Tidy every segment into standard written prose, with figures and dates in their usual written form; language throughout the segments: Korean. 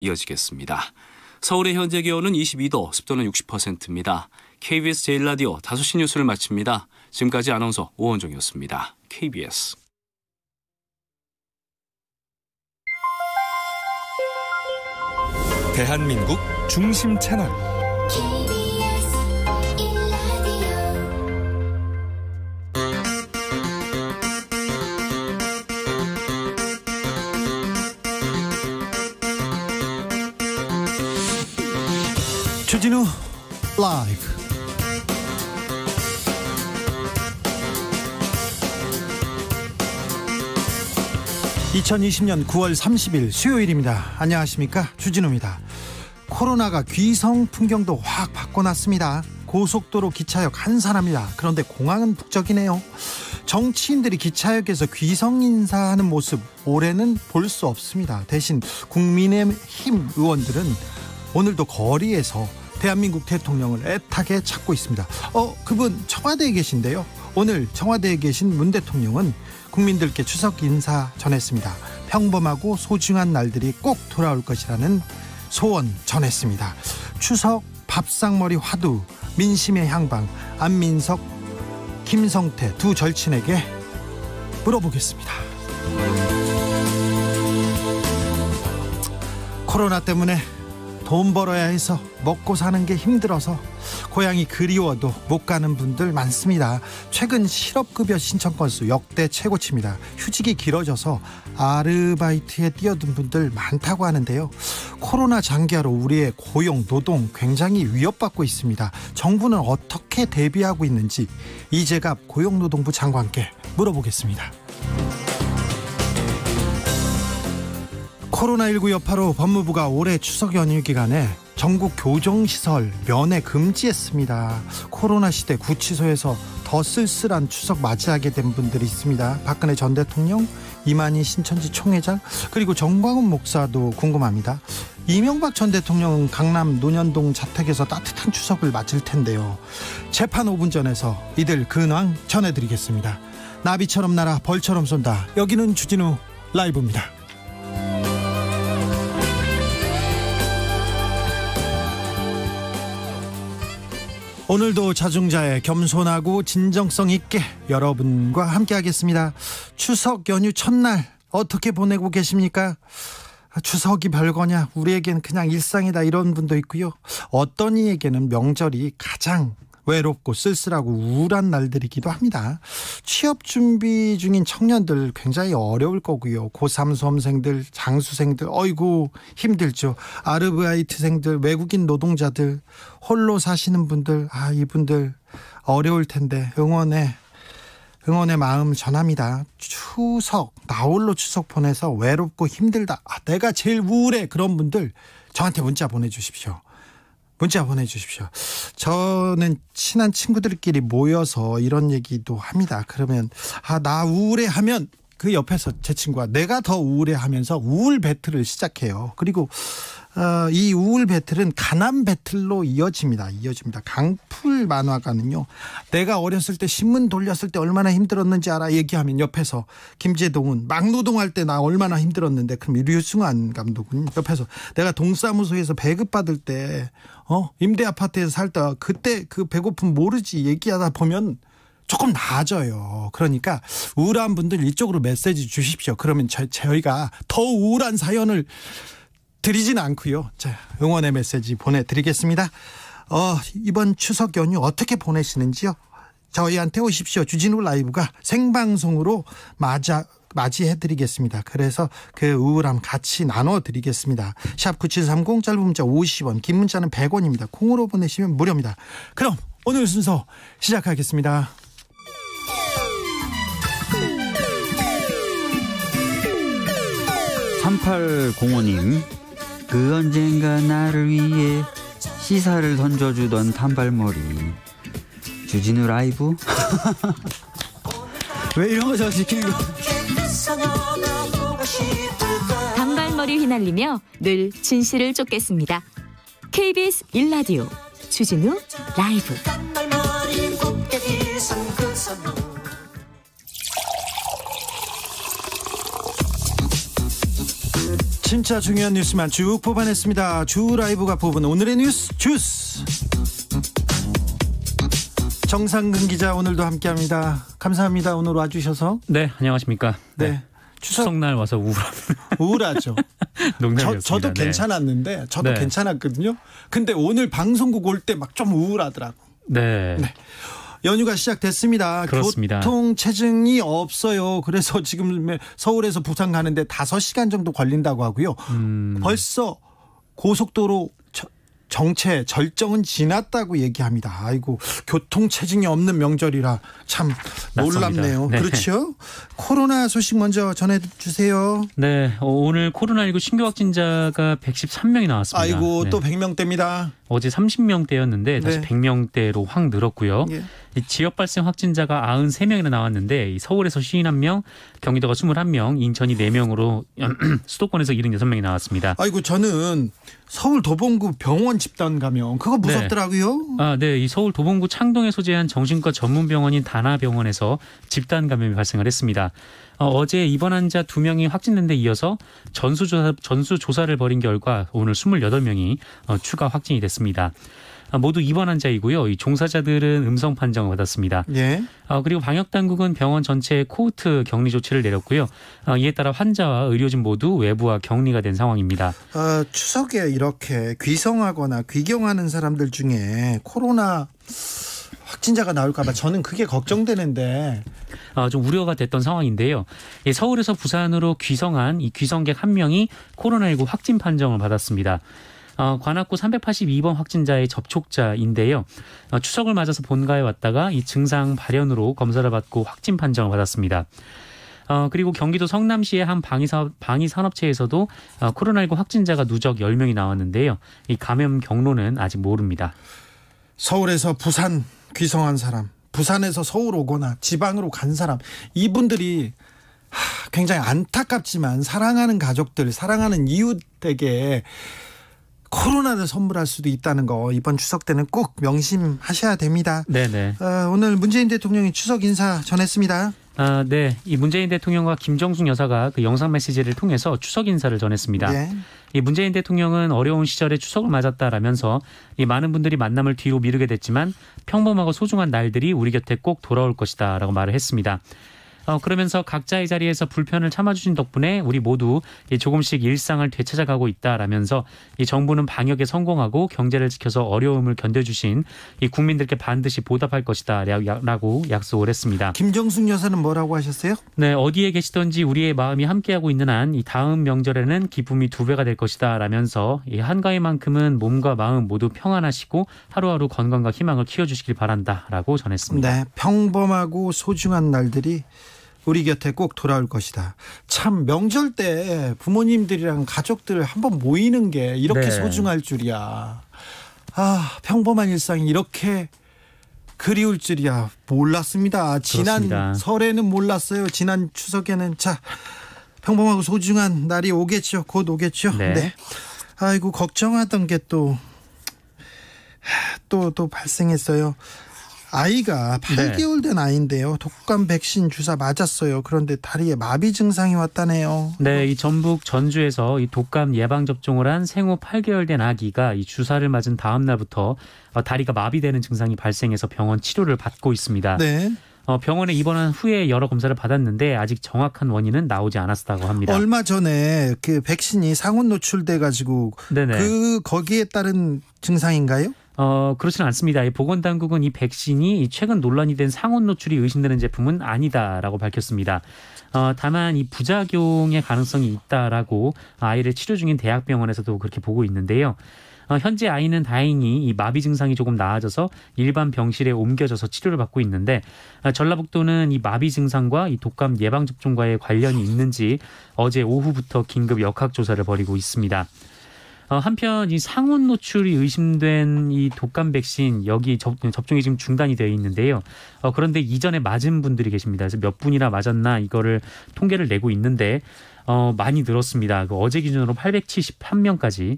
이어지겠습니다. 서울의 현재 기온은 22도, 습도는 60%입니다. KBS 제1라디오 5시 뉴스를 마칩니다. 지금까지 아나운서 오원종이었습니다. KBS. 대한민국 중심 채널 주진우 라이브. (2020년 9월 30일) 수요일입니다. 안녕하십니까, 주진우입니다. 코로나가 귀성 풍경도 확 바꿔놨습니다. 고속도로 기차역 한산합니다. 그런데 공항은 북적이네요. 정치인들이 기차역에서 귀성 인사하는 모습 올해는 볼 수 없습니다. 대신 국민의힘 의원들은 오늘도 거리에서 대한민국 대통령을 애타게 찾고 있습니다. 그분 청와대에 계신데요. 오늘 청와대에 계신 문 대통령은 국민들께 추석 인사 전했습니다. 평범하고 소중한 날들이 꼭 돌아올 것이라는 소원 전했습니다. 추석 밥상머리 화두, 민심의 향방, 안민석, 김성태 두 절친에게 물어보겠습니다. 코로나 때문에 돈 벌어야 해서 먹고 사는 게 힘들어서 고향이 그리워도 못 가는 분들 많습니다. 최근 실업급여 신청 건수 역대 최고치입니다. 휴직이 길어져서 아르바이트에 뛰어든 분들 많다고 하는데요. 코로나 장기화로 우리의 고용, 노동 굉장히 위협받고 있습니다. 정부는 어떻게 대비하고 있는지 이재갑 고용노동부 장관께 물어보겠습니다. 코로나19 여파로 법무부가 올해 추석 연휴 기간에 전국 교정시설 면회 금지했습니다. 코로나 시대 구치소에서 더 쓸쓸한 추석 맞이하게 된 분들이 있습니다. 박근혜 전 대통령, 이만희 신천지 총회장, 그리고 정광훈 목사도 궁금합니다. 이명박 전 대통령 강남 논현동 자택에서 따뜻한 추석을 맞을 텐데요. 재판 5분 전에서 이들 근황 전해드리겠습니다. 나비처럼 날아 벌처럼 쏜다. 여기는 주진우 라이브입니다. 오늘도 자중자애, 겸손하고 진정성 있게 여러분과 함께 하겠습니다. 추석 연휴 첫날 어떻게 보내고 계십니까? 추석이 별거냐, 우리에겐 그냥 일상이다, 이런 분도 있고요. 어떤 이에게는 명절이 가장 외롭고 쓸쓸하고 우울한 날들이기도 합니다. 취업 준비 중인 청년들 굉장히 어려울 거고요. 고3 수험생들, 장수생들, 어이구 힘들죠. 아르바이트생들, 외국인 노동자들, 홀로 사시는 분들, 이분들 어려울 텐데 응원의 마음 전합니다. 추석, 나홀로 추석 보내서 외롭고 힘들다, 내가 제일 우울해, 그런 분들 저한테 문자 보내주십시오. 저는 친한 친구들끼리 모여서 이런 얘기도 합니다. 그러면 나 우울해 하면 그 옆에서 제 친구가 내가 더 우울해 하면서 우울 배틀을 시작해요. 그리고 이 우울 배틀은 가난 배틀로 이어집니다. 강풀 만화가는요, 내가 어렸을 때 신문 돌렸을 때 얼마나 힘들었는지 알아? 얘기하면 옆에서 김제동은 막노동할 때 나 얼마나 힘들었는데, 그럼 류승환 감독은 옆에서 내가 동사무소에서 배급받을 때 임대 아파트에서 살다 그때 그 배고픔 모르지 얘기하다 보면 조금 나아져요. 그러니까 우울한 분들 이쪽으로 메시지 주십시오. 그러면 저희가 더 우울한 사연을 드리지는 않고요. 자, 응원의 메시지 보내드리겠습니다. 이번 추석 연휴 어떻게 보내시는지요? 저희한테 오십시오. 주진우 라이브가 생방송으로 맞이해드리겠습니다. 그래서 그 우울함 같이 나눠드리겠습니다. 샵 9730, 짧은 문자 50원, 긴 문자는 100원입니다. 콩으로 보내시면 무료입니다. 그럼 오늘 순서 시작하겠습니다. 3805님, 그 언젠가 나를 위해 시사를 던져주던 단발머리 주진우 라이브? 왜 이런 거 저 시키는 거? 단발머리 휘날리며 늘 진실을 쫓겠습니다. KBS 1라디오 주진우 라이브. 진짜 중요한 뉴스만 쭉 뽑아냈습니다. 주 라이브가 뽑은 오늘의 뉴스 주스. 정상근 기자 오늘도 함께합니다. 감사합니다. 오늘 와주셔서. 네, 안녕하십니까. 네. 추석날 와서 우울하죠. 농담이었습니다. 저도 네. 괜찮았는데 저도 네. 괜찮았거든요. 근데 오늘 방송국 올 때 막 좀 우울하더라고. 네. 네. 연휴가 시작됐습니다. 그렇습니다. 교통체증이 없어요. 그래서 지금 서울에서 부산 가는데 5시간 정도 걸린다고 하고요. 벌써 고속도로 정체 절정은 지났다고 얘기합니다. 아이고, 교통체증이 없는 명절이라 참 놀랍네요. 네. 그렇죠? 코로나 소식 먼저 전해주세요. 네, 오늘 코로나19 신규 확진자가 113명이 나왔습니다. 아이고, 네. 또 100명대입니다. 어제 30명대였는데 다시 네. 100명대로 확 늘었고요. 예. 이 지역 발생 확진자가 93명이나 나왔는데 서울에서 51명, 경기도가 21명, 인천이 4명으로 수도권에서 76명이 나왔습니다. 아이고, 저는 서울 도봉구 병원 집단 감염 그거 무섭더라고요. 네. 이 서울 도봉구 창동에 소재한 정신과 전문병원인 다나병원에서 집단 감염이 발생을 했습니다. 어제 입원 환자 2명이 확진된 데 이어서 전수조사를 벌인 결과 오늘 28명이 추가 확진이 됐습니다. 모두 입원 환자이고요. 이 종사자들은 음성 판정을 받았습니다. 예. 그리고 방역당국은 병원 전체에 코호트 격리 조치를 내렸고요. 이에 따라 환자와 의료진 모두 외부와 격리가 된 상황입니다. 추석에 이렇게 귀성하거나 귀경하는 사람들 중에 코로나 확진자가 나올까 봐 저는 그게 걱정되는데. 좀 우려가 됐던 상황인데요. 서울에서 부산으로 귀성한 이 귀성객 1명이 코로나19 확진 판정을 받았습니다. 관악구 382번 확진자의 접촉자인데요. 추석을 맞아서 본가에 왔다가 이 증상 발현으로 검사를 받고 확진 판정을 받았습니다. 그리고 경기도 성남시의 한 방위산업체에서도 코로나19 확진자가 누적 10명이 나왔는데요. 이 감염 경로는 아직 모릅니다. 서울에서 부산 귀성한 사람, 부산에서 서울 오거나 지방으로 간 사람, 이분들이 굉장히 안타깝지만 사랑하는 가족들, 사랑하는 이웃에게 코로나를 선물할 수도 있다는 거 이번 추석 때는 꼭 명심하셔야 됩니다. 네네. 오늘 문재인 대통령이 추석 인사 전했습니다. 네. 이 문재인 대통령과 김정숙 여사가 그 영상 메시지를 통해서 추석 인사를 전했습니다. 네. 이 문재인 대통령은 어려운 시절에 추석을 맞았다라면서 이 많은 분들이 만남을 뒤로 미루게 됐지만 평범하고 소중한 날들이 우리 곁에 꼭 돌아올 것이다라고 말을 했습니다. 그러면서 각자의 자리에서 불편을 참아주신 덕분에 우리 모두 조금씩 일상을 되찾아가고 있다라면서 이 정부는 방역에 성공하고 경제를 지켜서 어려움을 견뎌주신 이 국민들께 반드시 보답할 것이다라고 약속을 했습니다. 김정숙 여사는 뭐라고 하셨어요? 네, 어디에 계시던지 우리의 마음이 함께하고 있는 한 이 다음 명절에는 기쁨이 2배가 될 것이다라면서 이 한가위만큼은 몸과 마음 모두 평안하시고 하루하루 건강과 희망을 키워주시길 바란다라고 전했습니다. 네, 평범하고 소중한 날들이 우리 곁에 꼭 돌아올 것이다. 참 명절 때 부모님들이랑 가족들 한번 모이는 게 이렇게 네. 소중할 줄이야. 평범한 일상이 이렇게 그리울 줄이야 몰랐습니다. 지난 그렇습니다. 설에는 몰랐어요. 지난 추석에는. 자, 평범하고 소중한 날이 오겠죠. 곧 오겠죠. 네. 아이고, 걱정하던 게 또 발생했어요. 아이가 8개월 된 아이인데요. 독감 백신 주사 맞았어요. 그런데 다리에 마비 증상이 왔다네요. 네, 이 전북 전주에서 이 독감 예방 접종을 한 생후 8개월 된 아기가 이 주사를 맞은 다음 날부터 다리가 마비되는 증상이 발생해서 병원 치료를 받고 있습니다. 네. 병원에 입원한 후에 여러 검사를 받았는데 아직 정확한 원인은 나오지 않았다고 합니다. 얼마 전에 그 백신이 상온 노출돼 가지고 네네. 거기에 따른 증상인가요? 그렇지는 않습니다. 이 보건당국은 이 백신이 최근 논란이 된 상온 노출이 의심되는 제품은 아니다라고 밝혔습니다. 다만 이 부작용의 가능성이 있다라고 아이를 치료 중인 대학병원에서도 그렇게 보고 있는데요. 현재 아이는 다행히 이 마비 증상이 조금 나아져서 일반 병실에 옮겨져서 치료를 받고 있는데 전라북도는 이 마비 증상과 이 독감 예방 접종과의 관련이 있는지 어제 오후부터 긴급 역학조사를 벌이고 있습니다. 한편 이 상온 노출이 의심된 이 독감 백신 여기 접종이 지금 중단이 되어 있는데요. 그런데 이전에 맞은 분들이 계십니다. 그래서 몇 분이나 맞았나 이거를 통계를 내고 있는데 많이 늘었습니다. 어제 기준으로 873명까지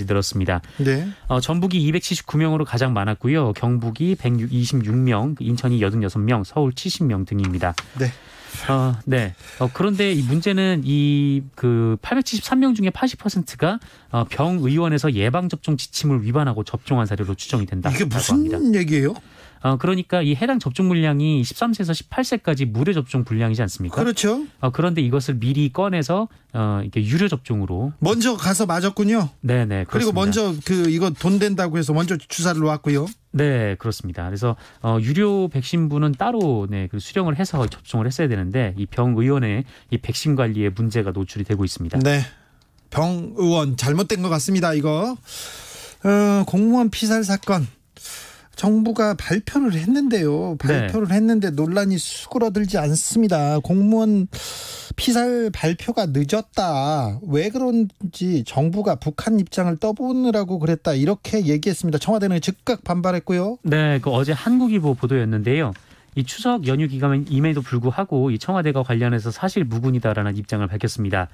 늘었습니다. 네. 전북이 279명으로 가장 많았고요. 경북이 126명, 인천이 86명, 서울 70명 등입니다. 네. 네. 그런데 이 문제는 이 그 873명 중에 80%가 병의원에서 예방접종 지침을 위반하고 접종한 사례로 추정이 된다. 이게 무슨 얘기예요? 그러니까 이 해당 접종 물량이 13세에서 18세까지 무료 접종 분량이지 않습니까? 그렇죠. 그런데 이것을 미리 꺼내서 이렇게 유료 접종으로 먼저 가서 맞았군요. 네네. 그렇습니다. 그리고 먼저 이거 돈 된다고 해서 먼저 주사를 놨고요. 네, 그렇습니다. 그래서 유료 백신분은 따로 그 수령을 해서 접종을 했어야 되는데 이 병의원의 이 백신 관리에 문제가 노출이 되고 있습니다. 네, 병의원 잘못된 것 같습니다. 이거 공무원 피살 사건. 정부가 발표를 했는데요. 발표를 했는데 논란이 수그러들지 않습니다. 공무원 피살 발표가 늦었다. 왜 그런지 정부가 북한 입장을 떠보느라고 그랬다. 이렇게 얘기했습니다. 청와대는 즉각 반발했고요. 네, 그 어제 한국일보 보도였는데요. 이 추석 연휴 기간임에도 불구하고 이 청와대가 관련해서 사실 무근이다라는 입장을 밝혔습니다.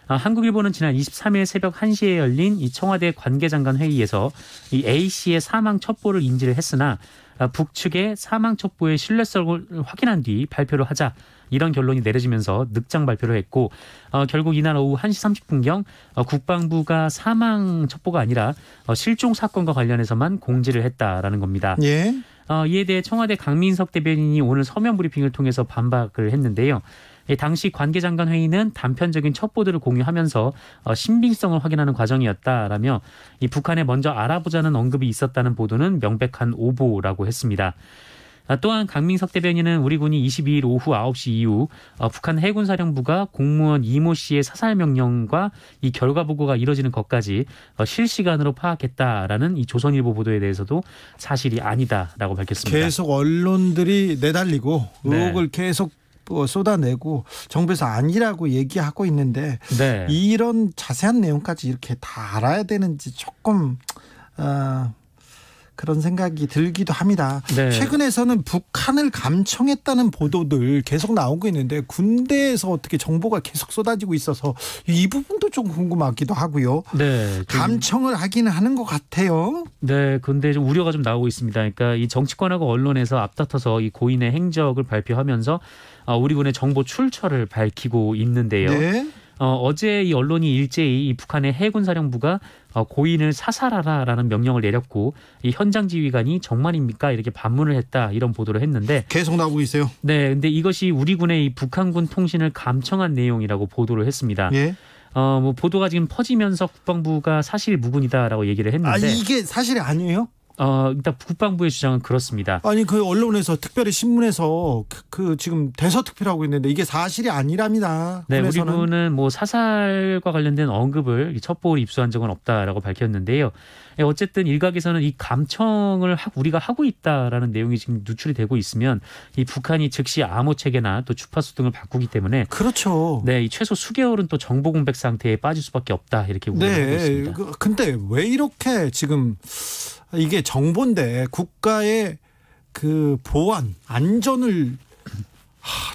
한국일보는 지난 23일 새벽 1시에 열린 이 청와대 관계장관 회의에서 이 A씨의 사망 첩보를 인지를 했으나 북측의 사망 첩보의 신뢰성을 확인한 뒤 발표를 하자 이런 결론이 내려지면서 늑장 발표를 했고 결국 이날 오후 1시 30분경 국방부가 사망 첩보가 아니라 실종 사건과 관련해서만 공지를 했다라는 겁니다. 예. 이에 대해 청와대 강민석 대변인이 오늘 서면 브리핑을 통해서 반박을 했는데요. 당시 관계장관 회의는 단편적인 첩보들을 공유하면서 신빙성을 확인하는 과정이었다라며 이 북한에 먼저 알아보자는 언급이 있었다는 보도는 명백한 오보라고 했습니다. 또한 강민석 대변인은 우리 군이 22일 오후 9시 이후 북한 해군사령부가 공무원 이모 씨의 사살 명령과 이 결과 보고가 이뤄지는 것까지 실시간으로 파악했다라는 이 조선일보 보도에 대해서도 사실이 아니다라고 밝혔습니다. 계속 언론들이 내달리고 의혹을 네. 계속 쏟아내고 정부에서 아니라고 얘기하고 있는데 네. 이런 자세한 내용까지 이렇게 다 알아야 되는지 조금 그런 생각이 들기도 합니다. 네. 최근에서는 북한을 감청했다는 보도들 계속 나오고 있는데 군대에서 어떻게 정보가 계속 쏟아지고 있어서 이 부분도 좀 궁금하기도 하고요. 네, 감청을 하기는 하는 것 같아요. 네, 근데 좀 우려가 좀 나오고 있습니다. 그러니까 이 정치권하고 언론에서 앞다퉈서 이 고인의 행적을 발표하면서 우리 군의 정보 출처를 밝히고 있는데요. 네. 어제 이 언론이 일제히 이 북한의 해군사령부가 고인을 사살하라라는 명령을 내렸고 이 현장 지휘관이 정말입니까? 이렇게 반문을 했다 이런 보도를 했는데 계속 나오고 있어요. 네, 근데 이것이 우리 군의 이 북한군 통신을 감청한 내용이라고 보도를 했습니다. 예. 뭐 보도가 지금 퍼지면서 국방부가 사실 무근이다라고 얘기를 했는데 이게 사실이 아니에요? 일단 국방부의 주장은 그렇습니다. 아니 그 언론에서 특별히 신문에서 그 지금 대서특필하고 있는데 이게 사실이 아니랍니다. 네, 군에서는. 우리 군은 뭐 사살과 관련된 언급을 첩보를 입수한 적은 없다라고 밝혔는데요. 어쨌든 일각에서는 이 감청을 우리가 하고 있다라는 내용이 지금 누출이 되고 있으면 이 북한이 즉시 암호 체계나 또 주파수 등을 바꾸기 때문에 그렇죠. 네, 이 최소 수개월은 또 정보 공백 상태에 빠질 수밖에 없다 이렇게 우려하고 있습니다. 근데 왜 이렇게 지금 이게 정보인데 국가의 그 보안 안전을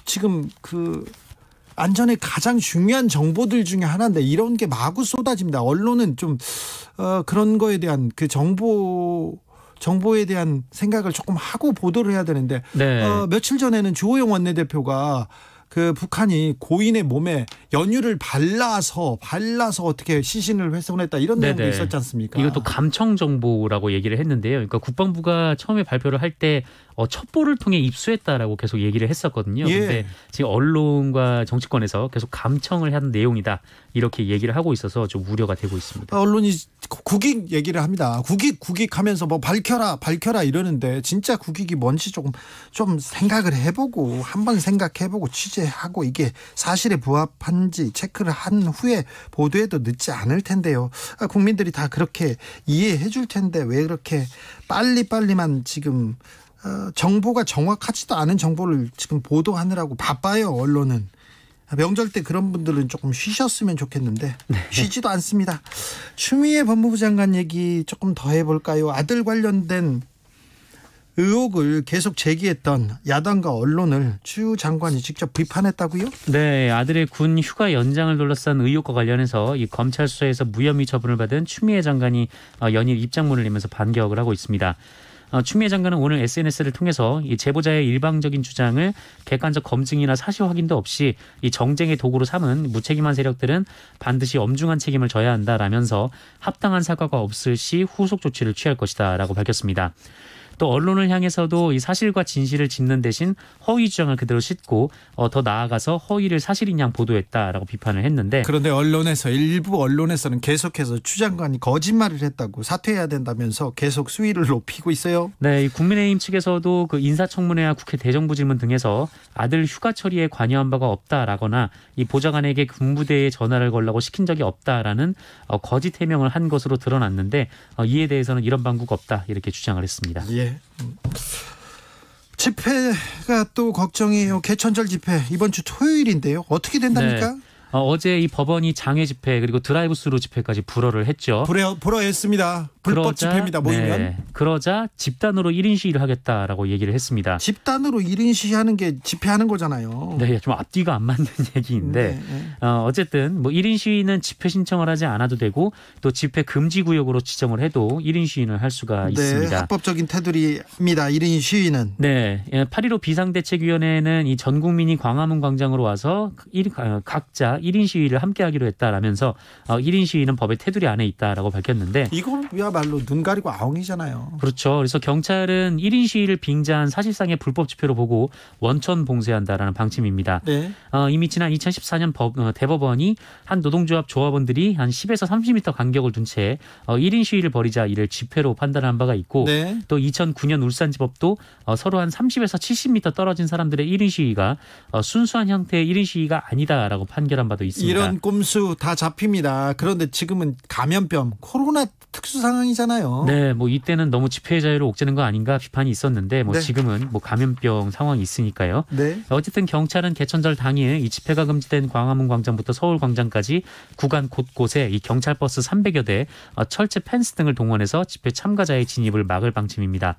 지금 그 안전에 가장 중요한 정보들 중에 하나인데 이런 게 마구 쏟아집니다. 언론은 좀 그런 거에 대한 그 정보에 대한 생각을 조금 하고 보도를 해야 되는데 네. 며칠 전에는 주호영 원내대표가 그 북한이 고인의 몸에 연유를 발라서 어떻게 시신을 훼손했다 이런 내용도 있었지 않습니까? 이것도 감청 정보라고 얘기를 했는데요. 그러니까 국방부가 처음에 발표를 할 때 첩보를 통해 입수했다라고 계속 얘기를 했었거든요. 그런데 예. 지금 언론과 정치권에서 계속 감청을 한 내용이다 이렇게 얘기를 하고 있어서 좀 우려가 되고 있습니다. 언론이 국익 얘기를 합니다. 국익하면서 뭐 밝혀라 이러는데 진짜 국익이 뭔지 좀 생각을 해보고 한번 생각해보고 취재하고 이게 사실에 부합한지 체크를 한 후에 보도해도 늦지 않을 텐데요. 국민들이 다 그렇게 이해해 줄 텐데 왜 그렇게 빨리만 지금 정보가 정확하지도 않은 정보를 지금 보도하느라고 바빠요. 언론은. 명절 때 그런 분들은 조금 쉬셨으면 좋겠는데 쉬지도 않습니다. 추미애 법무부 장관 얘기 조금 더 해볼까요? 아들 관련된 의혹을 계속 제기했던 야당과 언론을 추 장관이 직접 비판했다고요? 네, 아들의 군 휴가 연장을 둘러싼 의혹과 관련해서 이 검찰 수사에서 무혐의 처분을 받은 추미애 장관이 연일 입장문을 내면서 반격을 하고 있습니다. 추미애 장관은 오늘 SNS를 통해서 이 제보자의 일방적인 주장을 객관적 검증이나 사실 확인도 없이 이 정쟁의 도구로 삼은 무책임한 세력들은 반드시 엄중한 책임을 져야 한다라면서 합당한 사과가 없을 시 후속 조치를 취할 것이다라고 밝혔습니다. 또 언론을 향해서도 이 사실과 진실을 짚는 대신 허위 주장을 그대로 싣고 더 나아가서 허위를 사실인 양 보도했다라고 비판을 했는데 그런데 일부 언론에서는 계속해서 추 장관이 거짓말을 했다고 사퇴해야 된다면서 계속 수위를 높이고 있어요. 네, 이 국민의힘 측에서도 그 인사청문회와 국회 대정부 질문 등에서 아들 휴가 처리에 관여한 바가 없다라거나 이 보좌관에게 군부대에 전화를 걸라고 시킨 적이 없다라는 거짓 해명을 한 것으로 드러났는데 이에 대해서는 이런 방구가 없다 이렇게 주장을 했습니다. 예. 집회가 또 걱정이에요. 개천절 집회 이번 주 토요일인데요. 어떻게 된답니까? 네. 어제 이 법원이 장외 집회 그리고 드라이브스루 집회까지 불허를 했죠. 불허했습니다. 불법 집회입니다. 모이면. 네, 그러자 집단으로 1인 시위를 하겠다라고 얘기를 했습니다. 집단으로 1인 시위하는 게 집회하는 거잖아요. 네, 좀 앞뒤가 안 맞는 얘기인데 어쨌든 뭐 1인 시위는 집회 신청을 하지 않아도 되고 또 집회 금지 구역으로 지정을 해도 1인 시위는 할 수가 있습니다. 합법적인 테두리입니다. 1인 시위는. 네, 8.15 비상대책위원회는 이 전 국민이 광화문 광장으로 와서 각자 1인 시위를 함께 하기로 했다라면서 1인 시위는 법의 테두리 안에 있다라고 밝혔는데 이거야말로 눈 가리고 아웅이잖아요. 그렇죠. 그래서 경찰은 1인 시위를 빙자한 사실상의 불법 집회로 보고 원천 봉쇄한다라는 방침입니다. 네. 이미 지난 2014년 대법원이 한 노동조합 조합원들이 한 10에서 30m 간격을 둔 채 1인 시위를 벌이자 이를 집회로 판단한 바가 있고 네. 또 2009년 울산지법도 서로 한 30에서 70m 떨어진 사람들의 1인 시위가 순수한 형태의 1인 시위가 아니다라고 판결한 바도 있습니다. 이런 꼼수 다 잡힙니다. 그런데 지금은 감염병, 코로나 특수 상황이잖아요. 네, 뭐 이때는 너무 집회의 자유를 옥죄는 거 아닌가 비판이 있었는데 뭐 네. 지금은 뭐 감염병 상황이 있으니까요. 네. 어쨌든 경찰은 개천절 당일 이 집회가 금지된 광화문 광장부터 서울 광장까지 구간 곳곳에 이 경찰 버스 300여 대, 철제 펜스 등을 동원해서 집회 참가자의 진입을 막을 방침입니다.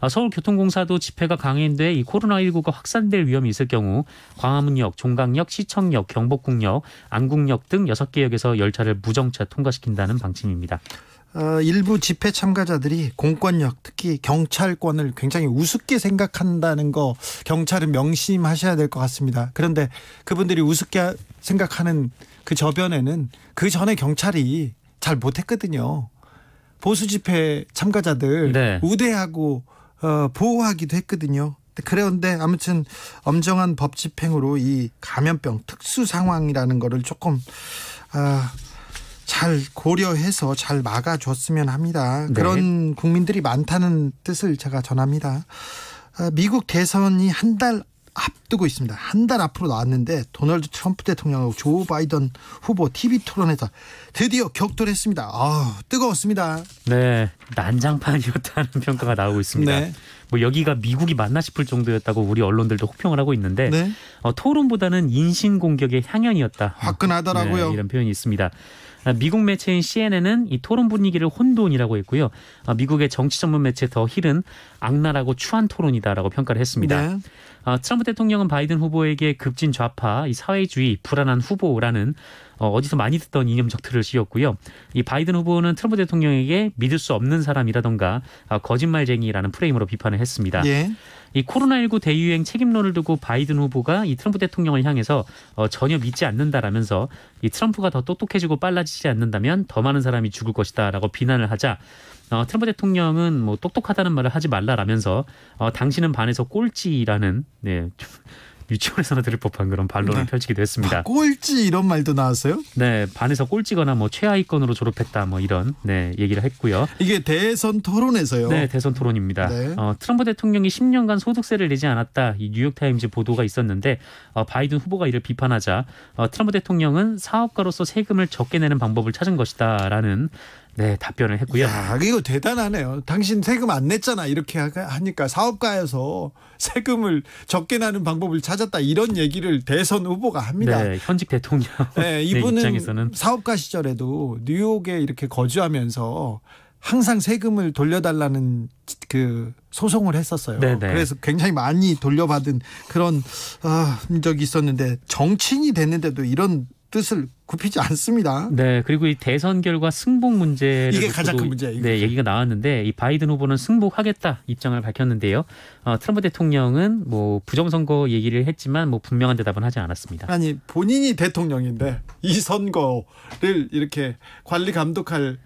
서울교통공사도 집회가 강행돼 이 코로나19가 확산될 위험이 있을 경우 광화문역, 종강역, 시청역, 경복궁역, 안국역 등 6개 역에서 열차를 무정차 통과시킨다는 방침입니다. 일부 집회 참가자들이 공권력, 특히 경찰권을 굉장히 우습게 생각한다는 거 경찰은 명심하셔야 될 것 같습니다. 그런데 그분들이 우습게 생각하는 그 저변에는 그 전에 경찰이 잘 못했거든요. 보수 집회 참가자들 네. 우대하고 보호하기도 했거든요. 그런데 아무튼 엄정한 법 집행으로 이 감염병 특수 상황이라는 거를 조금 잘 고려해서 잘 막아줬으면 합니다. 네. 그런 국민들이 많다는 뜻을 제가 전합니다. 미국 대선이 한 달 앞두고 있습니다. 한 달 앞으로 나왔는데 도널드 트럼프 대통령하고 조 바이든 후보 TV 토론에서 드디어 격돌했습니다. 뜨거웠습니다. 네, 난장판이었다는 평가가 나오고 있습니다. 네. 뭐 여기가 미국이 맞나 싶을 정도였다고 우리 언론들도 혹평을 하고 있는데 네. 토론보다는 인신공격의 향연이었다. 화끈하더라고요. 네, 이런 표현이 있습니다. 미국 매체인 CNN은 이 토론 분위기를 혼돈이라고 했고요. 미국의 정치 전문 매체 더 힐은 악랄하고 추한 토론이다라고 평가를 했습니다. 네. 트럼프 대통령은 바이든 후보에게 급진 좌파, 이 사회주의, 불안한 후보라는 어디서 많이 듣던 이념적 틀을 씌웠고요. 이 바이든 후보는 트럼프 대통령에게 믿을 수 없는 사람이라던가 거짓말쟁이라는 프레임으로 비판을 했습니다. 예. 이 코로나19 대유행 책임론을 두고 바이든 후보가 이 트럼프 대통령을 향해서 전혀 믿지 않는다라면서 이 트럼프가 더 똑똑해지고 빨라지지 않는다면 더 많은 사람이 죽을 것이다라고 비난을 하자 트럼프 대통령은 뭐 똑똑하다는 말을 하지 말라라면서 당신은 반에서 꼴찌라는 유치원에서나 들을 법한 그런 반론을 펼치기도 했습니다. 꼴찌 이런 말도 나왔어요? 네, 반에서 꼴찌거나 뭐 최하위권으로 졸업했다 뭐 이런 얘기를 했고요. 이게 대선 토론에서요? 네, 대선 토론입니다. 네. 트럼프 대통령이 10년간 소득세를 내지 않았다. 이 뉴욕타임즈 보도가 있었는데 바이든 후보가 이를 비판하자 트럼프 대통령은 사업가로서 세금을 적게 내는 방법을 찾은 것이다라는 답변을 했고요. 이거 대단하네요. 당신 세금 안 냈잖아. 이렇게 하니까 사업가여서 세금을 적게 내는 방법을 찾았다. 이런 얘기를 대선 후보가 합니다. 네, 현직 대통령 이분은 입장에서는 사업가 시절에도 뉴욕에 이렇게 거주하면서 항상 세금을 돌려달라는 그 소송을 했었어요. 네네. 그래서 굉장히 많이 돌려받은 그런 적이 있었는데 정치인이 됐는데도 이런 뜻을 굽히지 않습니다. 네, 그리고 이 대선 결과 승복 문제를 이게 가장 큰 문제예요. 네, 얘기가 나왔는데 이 바이든 후보는 승복하겠다 입장을 밝혔는데요. 트럼프 대통령은 뭐 부정선거 얘기를 했지만 뭐 분명한 대답은 하지 않았습니다. 아니 본인이 대통령인데 이 선거를 이렇게 관리 감독할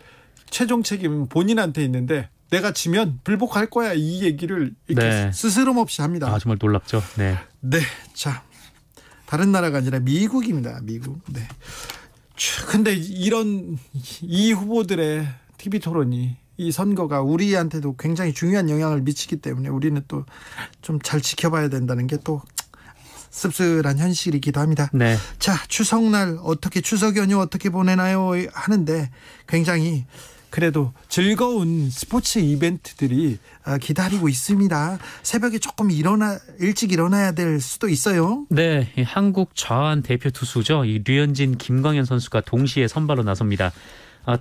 최종 책임은 본인한테 있는데 내가 지면 불복할 거야 이 얘기를 이렇게 네. 스스럼 없이 합니다. 아, 정말 놀랍죠. 네. 네, 자 다른 나라가 아니라 미국입니다. 미국. 네. 근데 이런 이 후보들의 TV 토론이 이 선거가 우리한테도 굉장히 중요한 영향을 미치기 때문에 우리는 또 좀 잘 지켜봐야 된다는 게 또 씁쓸한 현실이기도 합니다. 네. 자, 추석날 어떻게 추석 연휴 어떻게 보내나요? 하는데 굉장히 그래도 즐거운 스포츠 이벤트들이 기다리고 있습니다. 새벽에 조금 일찍 일어나야 될 수도 있어요. 네, 이 한국 좌완 대표 투수죠. 이 류현진, 김광현 선수가 동시에 선발로 나섭니다.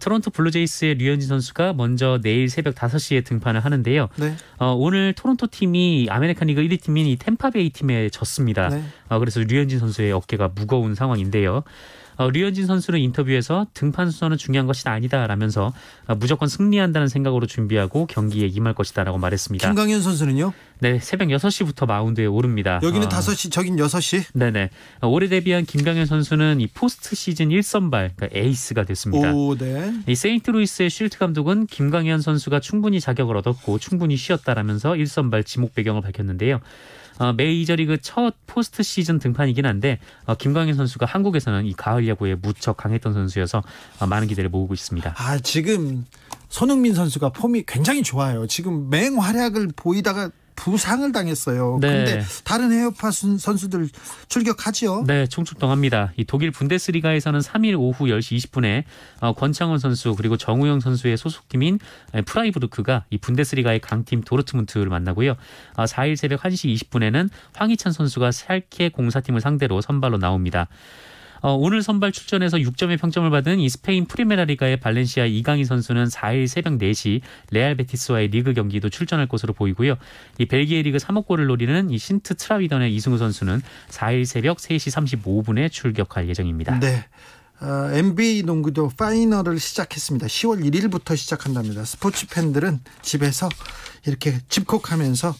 토론토 블루제이스의 류현진 선수가 먼저 내일 새벽 5시에 등판을 하는데요. 네. 오늘 토론토 팀이 아메리칸 리그 1위 팀인 이 템파베이 팀에 졌습니다. 네. 그래서 류현진 선수의 어깨가 무거운 상황인데요. 류현진 선수는 인터뷰에서 등판 순서는 중요한 것이 아니다라면서 무조건 승리한다는 생각으로 준비하고 경기에 임할 것이다라고 말했습니다. 김광현 선수는요? 네, 새벽 6시부터 마운드에 오릅니다. 여기는 5시, 저긴 6시. 네네. 올해 데뷔한 김광현 선수는 이 포스트 시즌 1선발, 그러니까 에이스가 됐습니다. 오, 네. 이 세인트루이스의 쉴트 감독은 김광현 선수가 충분히 자격을 얻었고 충분히 쉬었다라면서 1선발 지목 배경을 밝혔는데요. 메이저리그 첫 포스트 시즌 등판이긴 한데 김광현 선수가 한국에서는 이 가을 야구에 무척 강했던 선수여서 많은 기대를 모으고 있습니다. 지금 손흥민 선수가 폼이 굉장히 좋아요. 지금 맹활약을 보이다가 부상을 당했어요. 그런데 네. 다른 해외파 선수들 출격하지요. 네, 총출동합니다. 이 독일 분데스리가에서는 3일 오후 10시 20분에 권창훈 선수 그리고 정우영 선수의 소속팀인 프라이부르크가 이 분데스리가의 강팀 도르트문트를 만나고요. 4일 새벽 1시 20분에는 황희찬 선수가 샬케 공사팀을 상대로 선발로 나옵니다. 오늘 선발 출전해서 6점의 평점을 받은 이 스페인 프리메라리가의 발렌시아 이강인 선수는 4일 새벽 4시 레알 베티스와의 리그 경기도 출전할 것으로 보이고요. 이 벨기에 리그 3억 골을 노리는 이 신트 트라위던의 이승우 선수는 4일 새벽 3시 35분에 출격할 예정입니다. 네. NBA 농구도 파이널을 시작했습니다. 10월 1일부터 시작한답니다. 스포츠 팬들은 집에서 이렇게 집콕하면서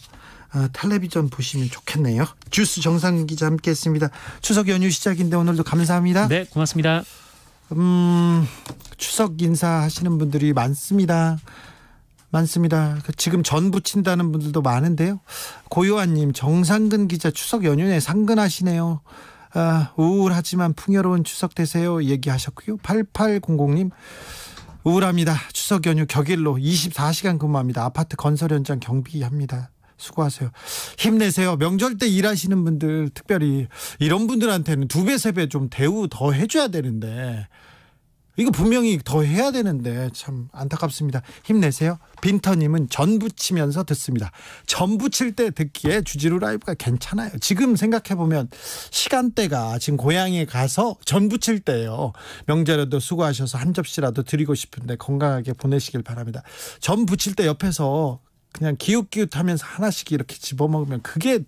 텔레비전 보시면 좋겠네요. 주스 정상 기자 함께했습니다. 추석 연휴 시작인데 오늘도 감사합니다. 네, 고맙습니다. 추석 인사하시는 분들이 많습니다. 지금 전 부친다는 분들도 많은데요. 고요한님, 정상근 기자 추석 연휴에 상근하시네요. 우울하지만 풍요로운 추석 되세요 얘기하셨고요. 8800님, 우울합니다. 추석 연휴 격일로 24시간 근무합니다. 아파트 건설 현장 경비합니다. 수고하세요. 힘내세요. 명절 때 일하시는 분들, 특별히 이런 분들한테는 2배, 3배 좀 대우 더 해줘야 되는데, 이거 분명히 더 해야 되는데 참 안타깝습니다. 힘내세요. 빈터님은 전 부치면서 듣습니다. 전 부칠 때 듣기에 주진우 라이브가 괜찮아요. 지금 생각해보면 시간대가 지금 고향에 가서 전 부칠 때예요. 명절에도 수고하셔서 한 접시라도 드리고 싶은데 건강하게 보내시길 바랍니다. 전 부칠 때 옆에서 그냥 기웃기웃하면서 하나씩 이렇게 집어먹으면 그게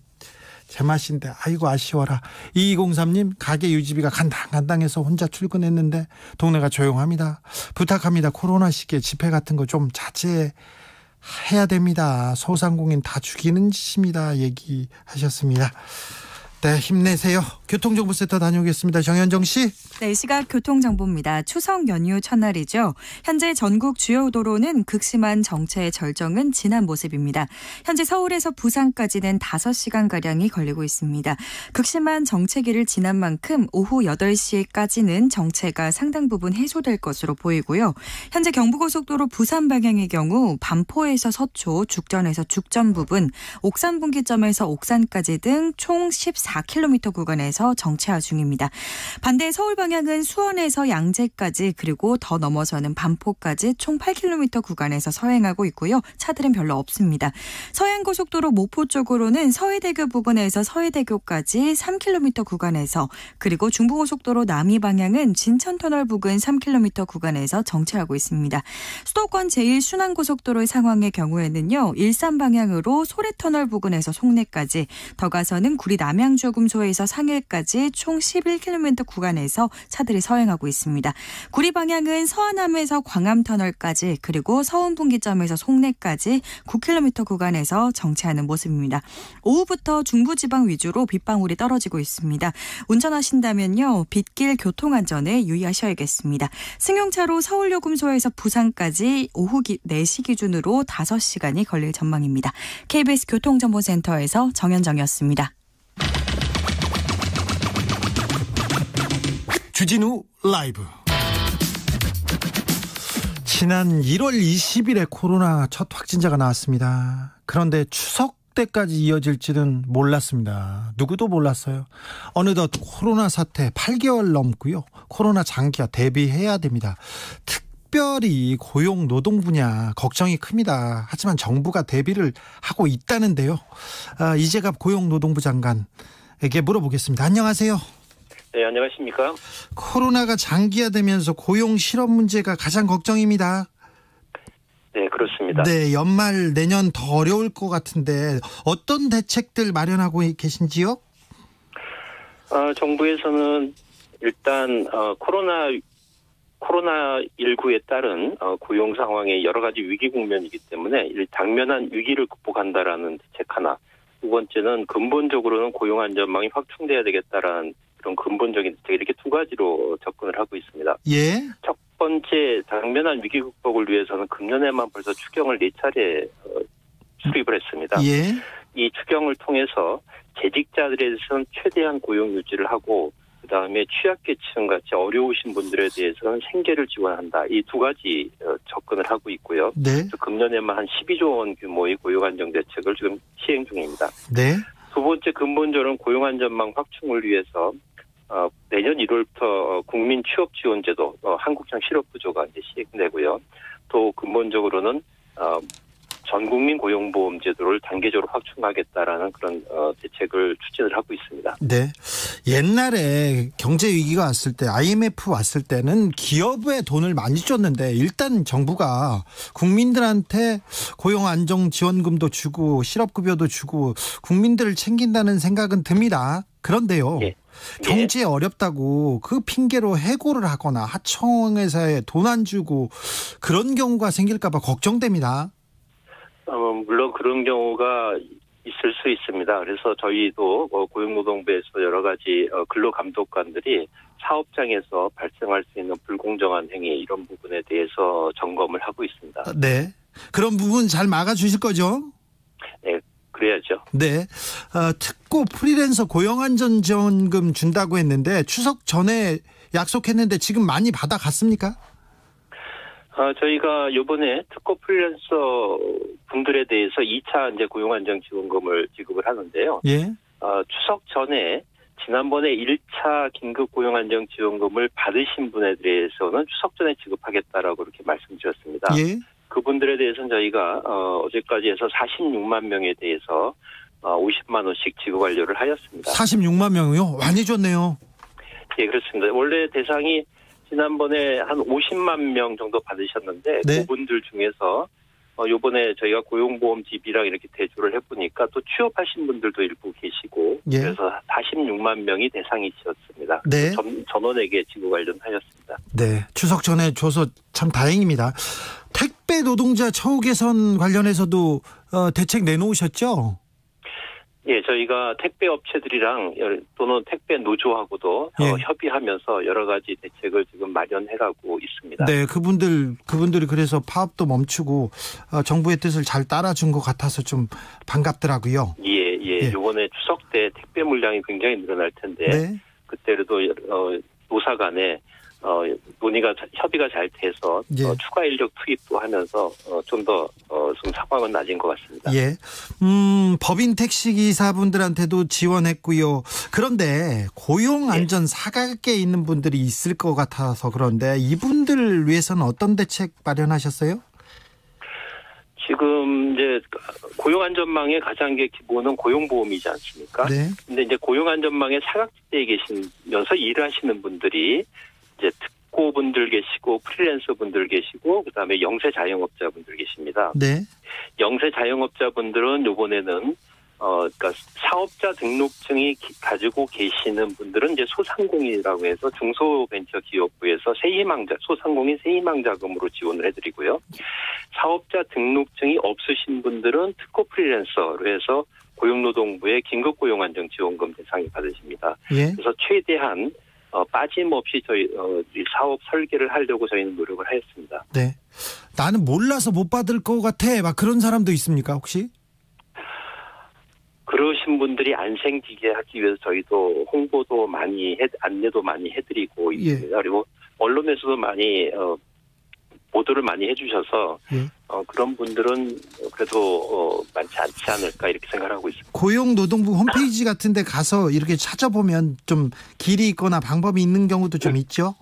제맛인데 아이고 아쉬워라. 2203님, 가게 유지비가 간당간당해서 혼자 출근했는데 동네가 조용합니다. 부탁합니다. 코로나 시기에 집회 같은 거 좀 자제해야 됩니다. 소상공인 다 죽이는 짓입니다. 얘기하셨습니다. 네, 힘내세요. 교통정보센터 다녀오겠습니다. 정현정 씨. 네, 시각 교통정보입니다. 추석 연휴 첫날이죠. 현재 전국 주요 도로는 극심한 정체의 절정은 지난 모습입니다. 현재 서울에서 부산까지는 5시간가량이 걸리고 있습니다. 극심한 정체기를 지난 만큼 오후 8시까지는 정체가 상당 부분 해소될 것으로 보이고요. 현재 경부고속도로 부산 방향의 경우 반포에서 서초, 죽전에서 죽전 부분, 옥산 분기점에서 옥산까지 등 총 14km 구간에서 정체화 중입니다. 반대 서울 방향은 수원에서 양재까지 그리고 더 넘어서는 반포까지 총 8km 구간에서 서행하고 있고요. 차들은 별로 없습니다. 서해안고속도로 목포 쪽으로는 서해대교 부근에서 서해대교까지 3km 구간에서 그리고 중부고속도로 남이 방향은 진천터널 부근 3km 구간에서 정체하고 있습니다. 수도권 제1순환고속도로의 상황의 경우에는요. 일산 방향으로 소래터널 부근에서 송내까지 더 가서는 구리 남양 서울요금소에서 상일까지 총 11km 구간에서 차들이 서행하고 있습니다. 구리 방향은 서안함에서 광암터널까지 그리고 서운분기점에서 송내까지 9km 구간에서 정체하는 모습입니다. 오후부터 중부지방 위주로 빗방울이 떨어지고 있습니다. 운전하신다면요. 빗길 교통안전에 유의하셔야겠습니다. 승용차로 서울요금소에서 부산까지 오후 4시 기준으로 5시간이 걸릴 전망입니다. KBS 교통정보센터에서 정현정이었습니다. 주진우 라이브. 지난 1월 20일에 코로나 첫 확진자가 나왔습니다. 그런데 추석 때까지 이어질지는 몰랐습니다. 누구도 몰랐어요. 어느덧 코로나 사태 8개월 넘고요. 코로나 장기화 대비해야 됩니다. 특별히 고용 노동 분야 걱정이 큽니다. 하지만 정부가 대비를 하고 있다는데요. 이재갑 고용노동부 장관에게 물어보겠습니다. 안녕하세요. 네, 안녕하십니까. 코로나가 장기화되면서 고용 실업 문제가 가장 걱정입니다. 네, 그렇습니다. 네, 연말 내년 더 어려울 것 같은데 어떤 대책들 마련하고 계신지요? 정부에서는 일단 코로나19에 따른 고용 상황의 여러 가지 위기 국면이기 때문에 당면한 위기를 극복한다라는 대책 하나, 두 번째는 근본적으로는 고용 안전망이 확충돼야 되겠다라는 그런 근본적인 대책, 이렇게 두 가지로 접근을 하고 있습니다. 예. 첫 번째 당면한 위기 극복을 위해서는 금년에만 벌써 추경을 4차례 수립을 했습니다. 예. 이 추경을 통해서 재직자들에 대해서는 최대한 고용 유지를 하고, 그다음에 취약계층 같이 어려우신 분들에 대해서는 생계를 지원한다. 이 두 가지 접근을 하고 있고요. 네. 그래서 금년에만 한 12조 원 규모의 고용안정 대책을 지금 시행 중입니다. 네. 두 번째 근본적으로는 고용안전망 확충을 위해서 내년 1월부터 국민 취업지원제도 한국형 실업부조가 이제 시행되고요. 또 근본적으로는 전국민 고용보험제도를 단계적으로 확충하겠다라는 그런 대책을 추진을 하고 있습니다. 네. 옛날에 경제 위기가 왔을 때, IMF 왔을 때는 기업에 돈을 많이 줬는데 일단 정부가 국민들한테 고용안정지원금도 주고 실업급여도 주고 국민들을 챙긴다는 생각은 듭니다. 그런데요. 예. 경제 어렵다고 그 핑계로 해고를 하거나 하청회사에 돈 안 주고 그런 경우가 생길까 봐 걱정됩니다. 물론 그런 경우가 있을 수 있습니다. 그래서 저희도 고용노동부에서 여러 가지 근로감독관들이 사업장에서 발생할 수 있는 불공정한 행위, 이런 부분에 대해서 점검을 하고 있습니다. 네. 그런 부분 잘 막아주실 거죠? 네, 그래야죠. 네. 특고 프리랜서 고용안전지원금 준다고 했는데 추석 전에 약속했는데 지금 많이 받아갔습니까? 저희가 이번에 특고 프리랜서 분들에 대해서 2차 이제 고용안정지원금을 지급을 하는데요. 예. 추석 전에 지난번에 1차 긴급 고용안정지원금을 받으신 분에 대해서는 추석 전에 지급하겠다라고 이렇게 말씀드렸습니다. 예. 그분들에 대해서는 저희가 어제까지 해서 46만 명에 대해서 50만 원씩 지급 완료를 하였습니다. 46만 명이요? 많이 줬네요. 예, 그렇습니다. 원래 대상이 지난번에 한 50만 명 정도 받으셨는데 네. 그분들 중에서 요번에 저희가 고용보험 DB랑 이렇게 대조를 해보니까 또 취업하신 분들도 일부 계시고 예. 그래서 46만 명이 대상이셨습니다. 네. 전원에게 지급 완료하였습니다. 네. 추석 전에 줘서 참 다행입니다. 택배 노동자 처우 개선 관련해서도 대책 내놓으셨죠? 예, 저희가 택배 업체들이랑 또는 택배 노조하고도 예. 협의하면서 여러 가지 대책을 지금 마련해가고 있습니다. 네, 그분들이 그래서 파업도 멈추고 정부의 뜻을 잘 따라준 것 같아서 좀 반갑더라고요. 예. 예. 이번에 추석 때 택배 물량이 굉장히 늘어날 텐데 네. 그때도 노사 간에 협의가 잘 돼서 예. 추가 인력 투입도 하면서 좀 더 좀 상황은 낮은 것 같습니다. 예. 법인 택시 기사분들한테도 지원했고요. 그런데 고용 안전 사각계에 있는 분들이 있을 것 같아서 그런데 이분들을 위해서는 어떤 대책 마련하셨어요? 지금 이제 고용안전망의 가장 기본은 고용보험이지 않습니까? 네. 근데 이제 고용안전망의 사각지대에 계시면서 일하시는 분들이 이제 특고분들 계시고 프리랜서 분들 계시고 그다음에 영세 자영업자분들 계십니다. 네. 영세 자영업자분들은 이번에는 그러니까 사업자 등록증이 가지고 계시는 분들은 이제 소상공인이라고 해서 중소벤처기업부에서 소상공인 세희망 자금으로 지원을 해드리고요. 사업자 등록증이 없으신 분들은 특고 프리랜서로 해서 고용노동부의 긴급고용안정지원금 대상이 받으십니다. 예. 그래서 최대한 빠짐없이 저희 사업 설계를 하려고 저희는 노력을 하였습니다. 네. 나는 몰라서 못 받을 것 같아. 막 그런 사람도 있습니까 혹시? 그러신 분들이 안 생기게 하기 위해서 저희도 홍보도 많이 안내도 많이 해드리고 있습니다. 그리고 언론에서도 많이 보도를 많이 해주셔서 그런 분들은 그래도 많지 않지 않을까 이렇게 생각하고 있습니다. 고용노동부 홈페이지 같은 데 가서 이렇게 찾아보면 좀 길이 있거나 방법이 있는 경우도 좀 있죠?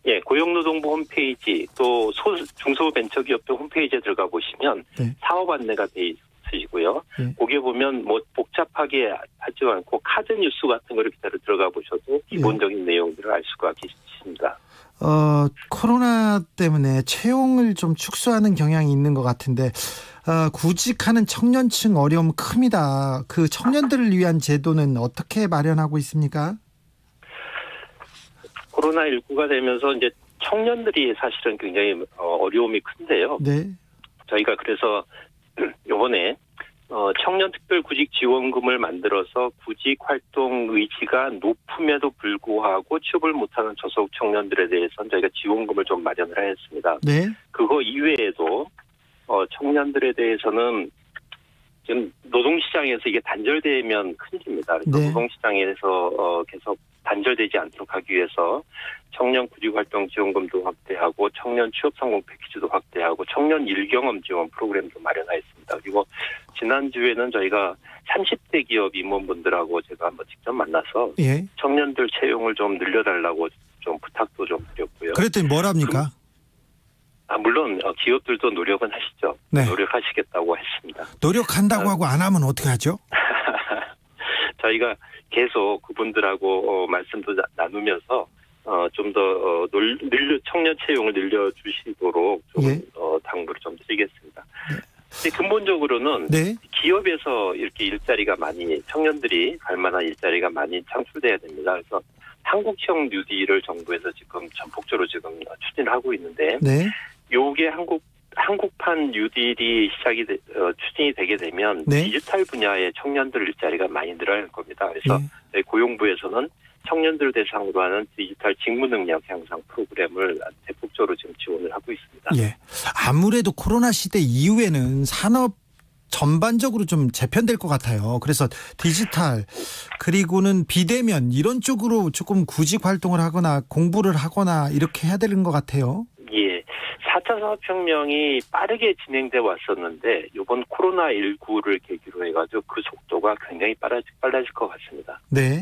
예, 고용노동부 홈페이지 또 중소벤처기업도 홈페이지에 들어가 보시면 사업 안내가 돼 있으시고요. 거기에 보면 뭐 복잡하게 하지 않고 카드 뉴스 같은 거 이렇게 들어가 보셔도 기본적인 내용들을 알 수가 있습니다. 코로나 때문에 채용을 좀 축소하는 경향이 있는 것 같은데 구직하는 청년층 어려움 큽니다. 그 청년들을 위한 제도는 어떻게 마련하고 있습니까? 코로나19가 되면서 이제 청년들이 사실은 굉장히 어려움이 큰데요. 네. 저희가 그래서 이번에 청년 특별구직 지원금을 만들어서 구직 활동 의지가 높음에도 불구하고 취업을 못하는 저소득 청년들에 대해서는 저희가 지원금을 좀 마련을 하였습니다. 네. 그거 이외에도 청년들에 대해서는 지금 노동시장에서 이게 단절되면 큰일입니다. 그래서 네. 노동시장에서 계속 단절되지 않도록 하기 위해서 청년 구직활동 지원금도 확대하고 청년 취업성공 패키지도 확대하고 청년 일경험 지원 프로그램도 마련하였습니다. 그리고 지난주에는 저희가 30대 기업 임원분들하고 제가 한번 직접 만나서 청년들 채용을 좀 늘려달라고 좀 부탁도 좀 드렸고요. 그랬더니 뭐랍니까? 물론 기업들도 노력은 하시죠. 네. 노력하시겠다고 했습니다. 노력한다고 하고 안 하면 어떻게 하죠? 저희가 계속 그분들하고 말씀도 나누면서 좀 더 청년 채용을 늘려주시도록 좀 당부를 좀 드리겠습니다. 근데 근본적으로는 기업에서 이렇게 일자리가 많이 청년들이 갈 만한 일자리가 많이 창출돼야 됩니다. 그래서 한국형 뉴딜을 정부에서 지금 전폭적으로 지금 추진하고 있는데 요게 한국판 뉴딜이 추진이 되게 되면 디지털 분야의 청년들 일자리가 많이 늘어날 겁니다. 그래서 고용부에서는 청년들 대상으로 하는 디지털 직무 능력 향상 프로그램을 대폭적으로 지금 지원을 하고 있습니다. 예. 아무래도 코로나 시대 이후에는 산업 전반적으로 좀 재편될 것 같아요. 그래서 디지털 그리고는 비대면 이런 쪽으로 조금 구직 활동을 하거나 공부를 하거나 이렇게 해야 되는 것 같아요. 예. 4차 산업혁명이 빠르게 진행돼 왔었는데 이번 코로나19를 계기로 해가지고 그 속도가 굉장히 빨라질 것 같습니다. 네.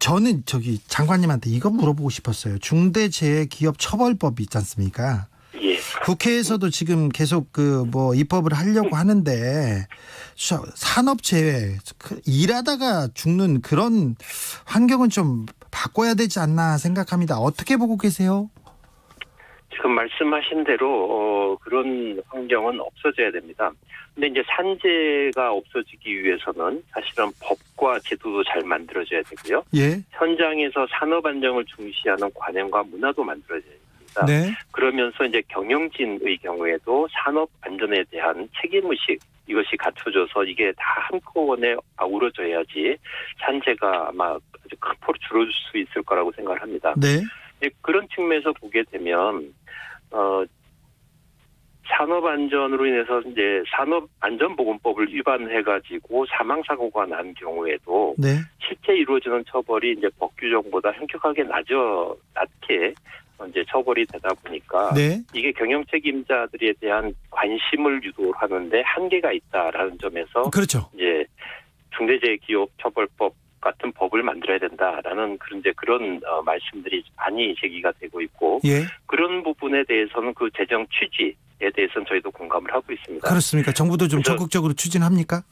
저는 장관님한테 이거 물어보고 싶었어요. 중대재해기업처벌법이 있지 않습니까? 예. 국회에서도 지금 계속 입법을 하려고 하는데 산업재해 일하다가 죽는 그런 환경은 좀 바꿔야 되지 않나 생각합니다. 어떻게 보고 계세요? 지금 말씀하신 대로 그런 환경은 없어져야 됩니다. 근데 이제 산재가 없어지기 위해서는 사실은 법과 제도도 잘 만들어져야 되고요. 현장에서 산업 안정을 중시하는 관행과 문화도 만들어져야 됩니다. 그러면서 이제 경영진의 경우에도 산업 안전에 대한 책임의식 이것이 갖춰져서 이게 다 한꺼번에 아우러져야지 산재가 아마 아주 큰 폭으로 줄어들 수 있을 거라고 생각을 합니다. 그런 측면에서 보게 되면 산업 안전으로 인해서 이제 산업안전보건법을 위반해가지고 사망사고가 난 경우에도 실제 이루어지는 처벌이 이제 법 규정보다 현격하게 낮게 이제 처벌이 되다 보니까 이게 경영 책임자들에 대한 관심을 유도하는데 한계가 있다라는 점에서 이제 중대재해기업처벌법 같은 법을 만들어야 된다라는 그런 말씀들이 많이 제기가 되고 있고 그런 부분에 대해서는 그 재정 취지에 대해서는 저희도 공감을 하고 있습니다. 그렇습니까? 정부도 좀 적극적으로 추진합니까?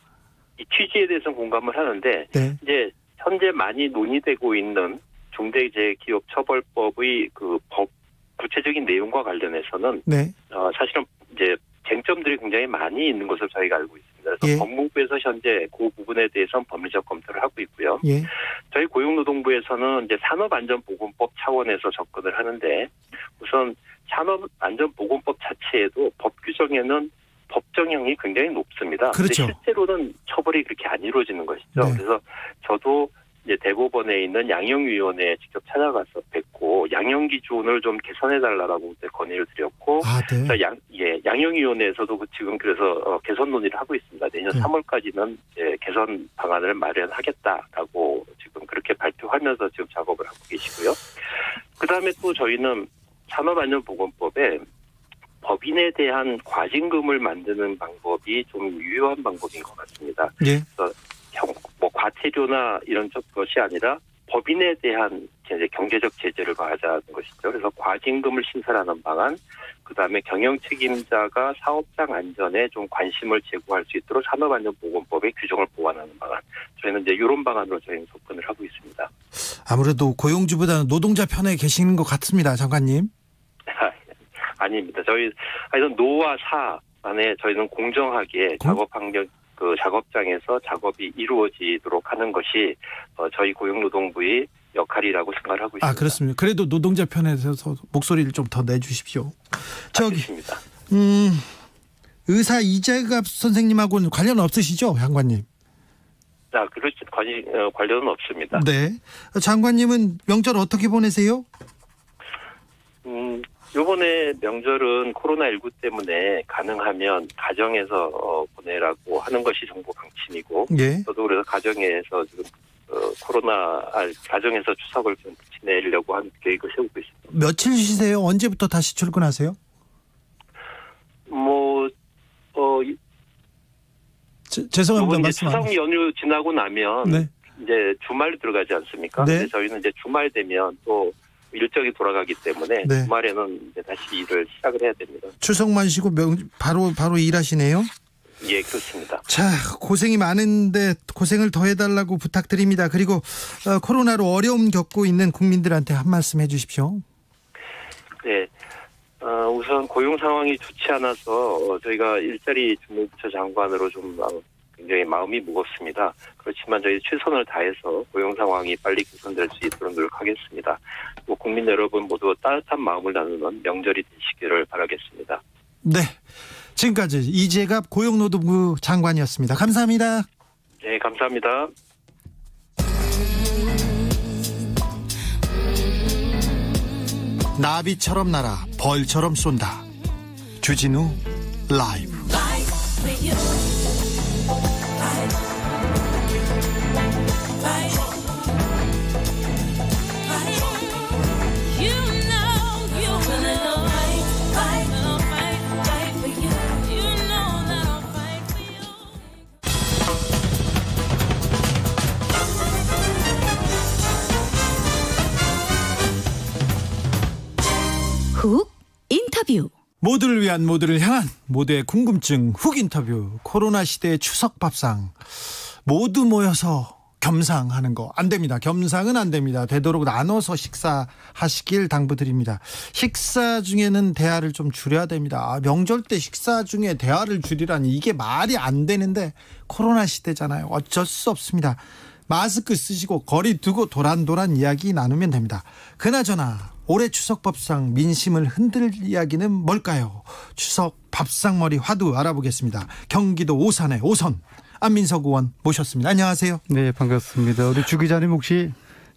이 취지에 대해서는 공감을 하는데 이제 현재 많이 논의되고 있는 중대재해기업처벌법의 그 법 구체적인 내용과 관련해서는 사실은 이제 쟁점들이 굉장히 많이 있는 것을 저희가 알고 있습니다. 그래서 예. 법무부에서 현재 그 부분에 대해서는 법리적 검토를 하고 있고요. 예. 저희 고용노동부에서는 이제 산업안전보건법 차원에서 접근을 하는데 우선 산업안전보건법 자체에도 법 규정에는 법정형이 굉장히 높습니다. 그렇죠. 근데 실제로는 처벌이 그렇게 안 이루어지는 것이죠. 네. 그래서 저도 이제 대법원에 있는 양형위원회에 직접 찾아가서 뵙고 양형 기준을 좀 개선해달라고 건의를 드렸고, 네. 양형위원회에서도 지금 그래서 개선 논의를 하고 있습니다. 내년 네. 3월까지는 이제 개선 방안을 마련하겠다라고 지금 그렇게 발표하면서 지금 작업을 하고 계시고요. 그 다음에 또 저희는 산업안전보건법에 법인에 대한 과징금을 만드는 방법이 좀 유효한 방법인 것 같습니다. 예. 그래서 과태료나 이런 것이 아니라 법인에 대한 이제 경제적 제재를 가하자는 것이죠. 그래서 과징금을 신설하는 방안, 그다음에 경영 책임자가 사업장 안전에 좀 관심을 제고할 수 있도록 산업안전보건법의 규정을 보완하는 방안. 저희는 이제 이런 방안으로 저희는 접근을 하고 있습니다. 아무래도 고용주보다는 노동자 편에 계시는 것 같습니다, 장관님. 아닙니다. 하여튼 노와 사 안에 저희는 공정하게 작업 환경, 작업장에서 작업이 이루어지도록 하는 것이 저희 고용노동부의 역할이라고 생각을 하고 있습니다. 그렇습니다. 그래도 노동자 편에서 목소리를 좀 더 내주십시오. 알겠습니다. 의사 이재갑 선생님하고는 관련 없으시죠, 장관님? 그렇지 관련은 없습니다. 네. 장관님은 명절 어떻게 보내세요? 이번에 명절은 코로나19 때문에 가능하면 가정에서 보내라고 하는 것이 정부 방침이고, 예. 저도 그래서 가정에서 지금 가정에서 추석을 좀 지내려고 하는 계획을 세우고 있습니다. 며칠 쉬세요? 언제부터 다시 출근하세요? 죄송합니다. 이제 말씀 안 추석 연휴 지나고 나면 네. 이제 주말 들어가지 않습니까? 네. 근데 저희는 이제 주말 되면 또 일정이 돌아가기 때문에 네. 주말에는 이제 다시 일을 시작을 해야 됩니다. 추석만 쉬고 바로 일하시네요? 예, 그렇습니다. 자, 고생이 많은데 고생을 더 해달라고 부탁드립니다. 그리고 코로나로 어려움 겪고 있는 국민들한테 한 말씀 해주십시오. 네, 우선 고용 상황이 좋지 않아서 저희가 일자리 주무부처 장관으로 좀 굉장히 마음이 무겁습니다. 그렇지만 저희 최선을 다해서 고용 상황이 빨리 개선될 수 있도록 노력하겠습니다. 국민 여러분 모두 따뜻한 마음을 나누는 명절이 되시기를 바라겠습니다. 네, 지금까지 이재갑 고용노동부 장관이었습니다. 감사합니다. 네, 감사합니다. 나비처럼 날아 벌처럼 쏜다. 주진우 라이브. 훅 인터뷰. 모두를 위한 모두를 향한 모두의 궁금증 훅 인터뷰. 코로나 시대의 추석 밥상 모두 모여서 겸상하는 거 안 됩니다. 겸상은 안 됩니다. 되도록 나눠서 식사하시길 당부드립니다. 식사 중에는 대화를 좀 줄여야 됩니다. 명절 때 식사 중에 대화를 줄이라니 이게 말이 안 되는데 코로나 시대잖아요. 어쩔 수 없습니다. 마스크 쓰시고 거리 두고 도란도란 이야기 나누면 됩니다. 그나저나 올해 추석 밥상 민심을 흔들 이야기는 뭘까요? 추석 밥상머리 화두 알아보겠습니다. 경기도 오산의 오선 안민석 의원 모셨습니다. 안녕하세요. 네, 반갑습니다. 우리 주 기자님 혹시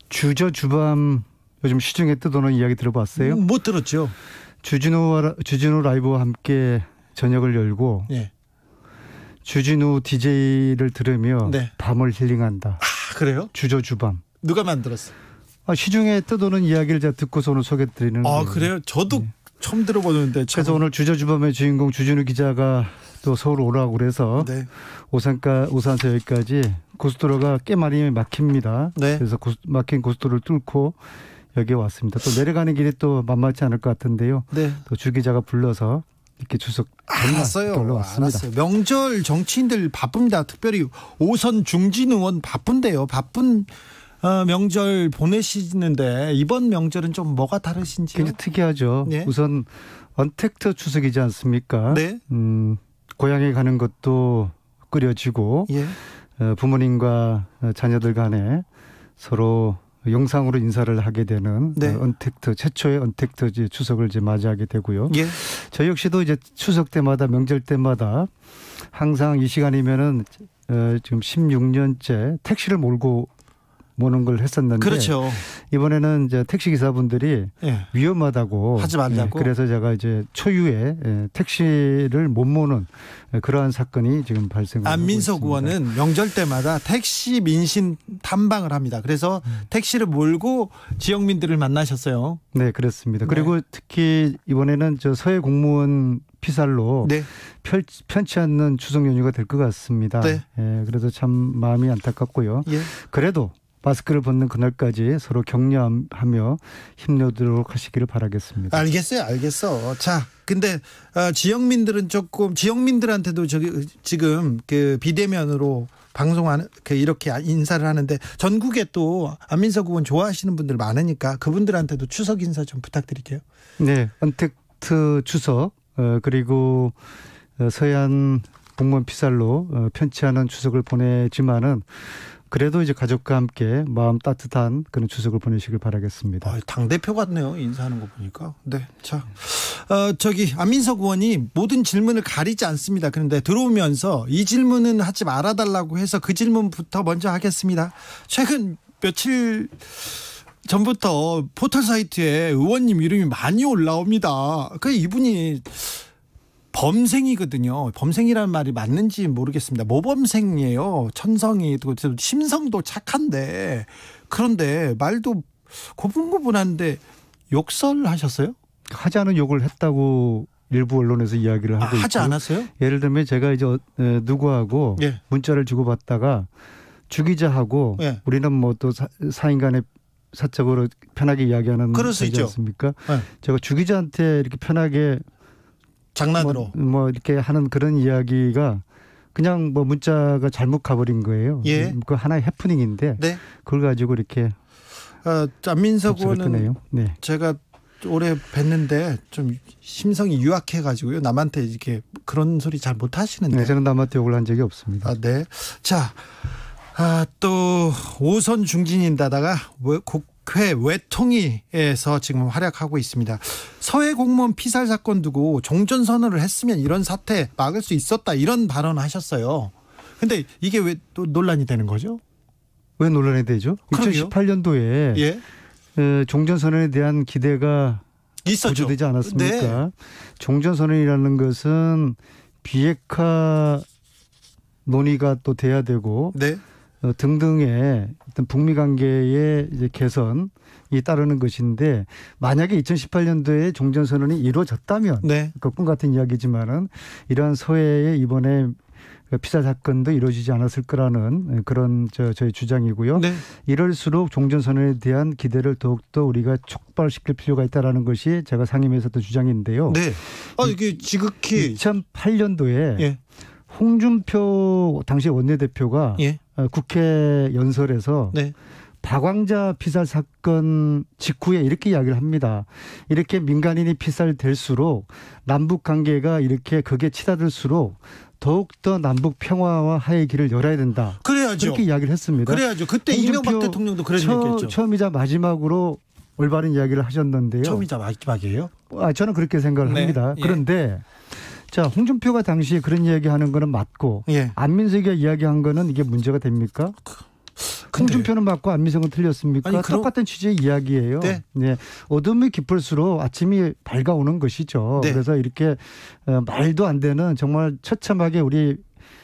주저주밤 요즘 시중에 뜨도는 이야기 들어봤어요? 못 들었죠. 주진우 라이브와 함께 저녁을 열고 예. 주진우 DJ를 들으며 네. 밤을 힐링한다. 그래요? 주저주밤. 누가 만들었어요? 시중에 떠도는 이야기를 제가 듣고서 오늘 소개해드리는 거예요. 그래요? 저도 네. 처음 들어보는데. 그래서 오늘 주저주밤의 주인공 주진우 기자가 또 서울 오라고 그래서 네. 오산서 여기까지 고속도로가 꽤 많이 막힙니다. 네. 그래서 막힌 고속도로를 뚫고 여기에 왔습니다. 또 내려가는 길이 또 만만치 않을 것 같은데요. 네. 또 주 기자가 불러서 이렇게 추석 알았어요. 올라왔습니다. 알았어요. 명절 정치인들 바쁩니다. 특별히 오선 중진 의원 바쁜데요. 바쁜 명절 보내시는데 이번 명절은 좀 뭐가 다르신지요? 굉장히 특이하죠. 네. 우선 언택트 추석이지 않습니까? 네. 고향에 가는 것도 꾸려지고 예. 부모님과 자녀들 간에 서로 영상으로 인사를 하게 되는 네. 언택트 최초의 언택트 추석을 이제 맞이하게 되고요. 예. 저 역시도 이제 추석 때마다 명절 때마다 항상 이 시간이면은 지금 16년째 택시를 몰고 모는 걸 했었는데 그렇죠. 이번에는 이제 택시 기사분들이 예. 위험하다고 하지 말라고. 그래서 제가 이제 초유의 택시를 못 모는 그러한 사건이 지금 발생하고 안민석 있습니다. 의원은 명절 때마다 택시 민심 탐방을 합니다. 그래서 택시를 몰고 지역민들을 만나셨어요. 네, 그렇습니다. 그리고 특히 이번에는 저 서해 공무원 피살로 네. 편치 않는 추석 연휴가 될 것 같습니다. 네. 예, 그래서 참 마음이 안타깝고요. 예. 그래도 마스크를 벗는 그날까지 서로 격려하며 힘내도록 하시기를 바라겠습니다. 알겠어. 자, 근데 지역민들은 조금 지역민들한테도 지금 그 비대면으로 방송하는 이렇게 인사를 하는데 전국에 또 안민석 의원 좋아하시는 분들 많으니까 그분들한테도 추석 인사 좀 부탁드릴게요. 네, 언택트 추석 그리고 서해안 공무원 피살로 편치 않은 추석을 보내지만은 그래도 이제 가족과 함께 마음 따뜻한 그런 추석을 보내시길 바라겠습니다. 당대표 같네요. 인사하는 거 보니까. 네. 자, 안민석 의원이 모든 질문을 가리지 않습니다. 그런데 들어오면서 이 질문은 하지 말아달라고 해서 그 질문부터 먼저 하겠습니다. 최근 며칠 전부터 포털 사이트에 의원님 이름이 많이 올라옵니다. 이분이 범생이거든요. 범생이라는 말이 맞는지 모르겠습니다. 모범생이에요. 천성이도 심성도 착한데 그런데 말도 고분고분한데 욕설하셨어요? 하지 않은 욕을 했다고 일부 언론에서 이야기를 하고 있고 하지 않았어요? 예를 들면 제가 이제 누구하고 예. 문자를 주고받다가 주 기자하고 예. 우리는 뭐 또 사인간에 사적으로 편하게 이야기하는 그럴 수 거지 있죠. 않습니까? 예. 제가 주 기자한테 이렇게 편하게 장난으로 뭐 이렇게 하는 그런 이야기가 그냥 뭐 문자가 잘못 가버린 거예요. 예. 그 하나의 해프닝인데 네. 그걸 가지고 이렇게 안민석 의원은 네. 제가 올해 뵀는데 좀 심성이 유약해가지고요. 남한테 이렇게 그런 소리 잘 못하시는데. 네, 저는 남한테 욕을 한 적이 없습니다. 네. 자, 또 5선 중진인다다가 국회 외통위에서 지금 활약하고 있습니다. 서해 공무원 피살 사건 두고 종전선언을 했으면 이런 사태 막을 수 있었다 이런 발언을 하셨어요. 근데 이게 왜 또 논란이 되는 거죠? 왜 논란이 되죠? 그러게요. 2018년도에 예. 종전선언에 대한 기대가 있었죠. 고조되지 않았습니까? 네. 종전선언이라는 것은 비핵화 논의가 또 돼야 되고 네. 등등의 어떤 북미 관계의 이제 개선이 따르는 것인데 만약에 2018년도에 종전선언이 이루어졌다면 네. 그 꿈 같은 이야기지만은 이러한 서해의 이번에 피살 사건도 이루어지지 않았을 거라는 그런 저희 주장이고요. 네. 이럴수록 종전선언에 대한 기대를 더욱더 우리가 촉발시킬 필요가 있다라는 것이 제가 상임위에서도 주장인데요. 네. 이게 지극히 2008년도에 예. 홍준표 당시 원내대표가 예. 국회 연설에서 네. 박왕자 피살 사건 직후에 이렇게 이야기를 합니다. 이렇게 민간인이 피살될수록 남북 관계가 이렇게 극에 치닫을수록 더욱더 남북 평화와 화해의 길을 열어야 된다. 그래야죠. 그렇게 이야기를 했습니다. 그래야죠. 그때 이명박 대통령도 그런 얘기했죠. 처음이자 마지막으로 올바른 이야기를 하셨는데요. 처음이자 마지막이에요? 저는 그렇게 생각을 네. 합니다. 예. 그런데 자, 홍준표가 당시에 그런 이야기하는 거는 맞고 예. 안민석이가 이야기한 거는 이게 문제가 됩니까? 홍준표는 맞고 안민석은 틀렸습니까? 아니, 똑같은 취지의 이야기예요. 네. 네. 어둠이 깊을수록 아침이 밝아오는 것이죠. 네. 그래서 이렇게 말도 안 되는 정말 처참하게 우리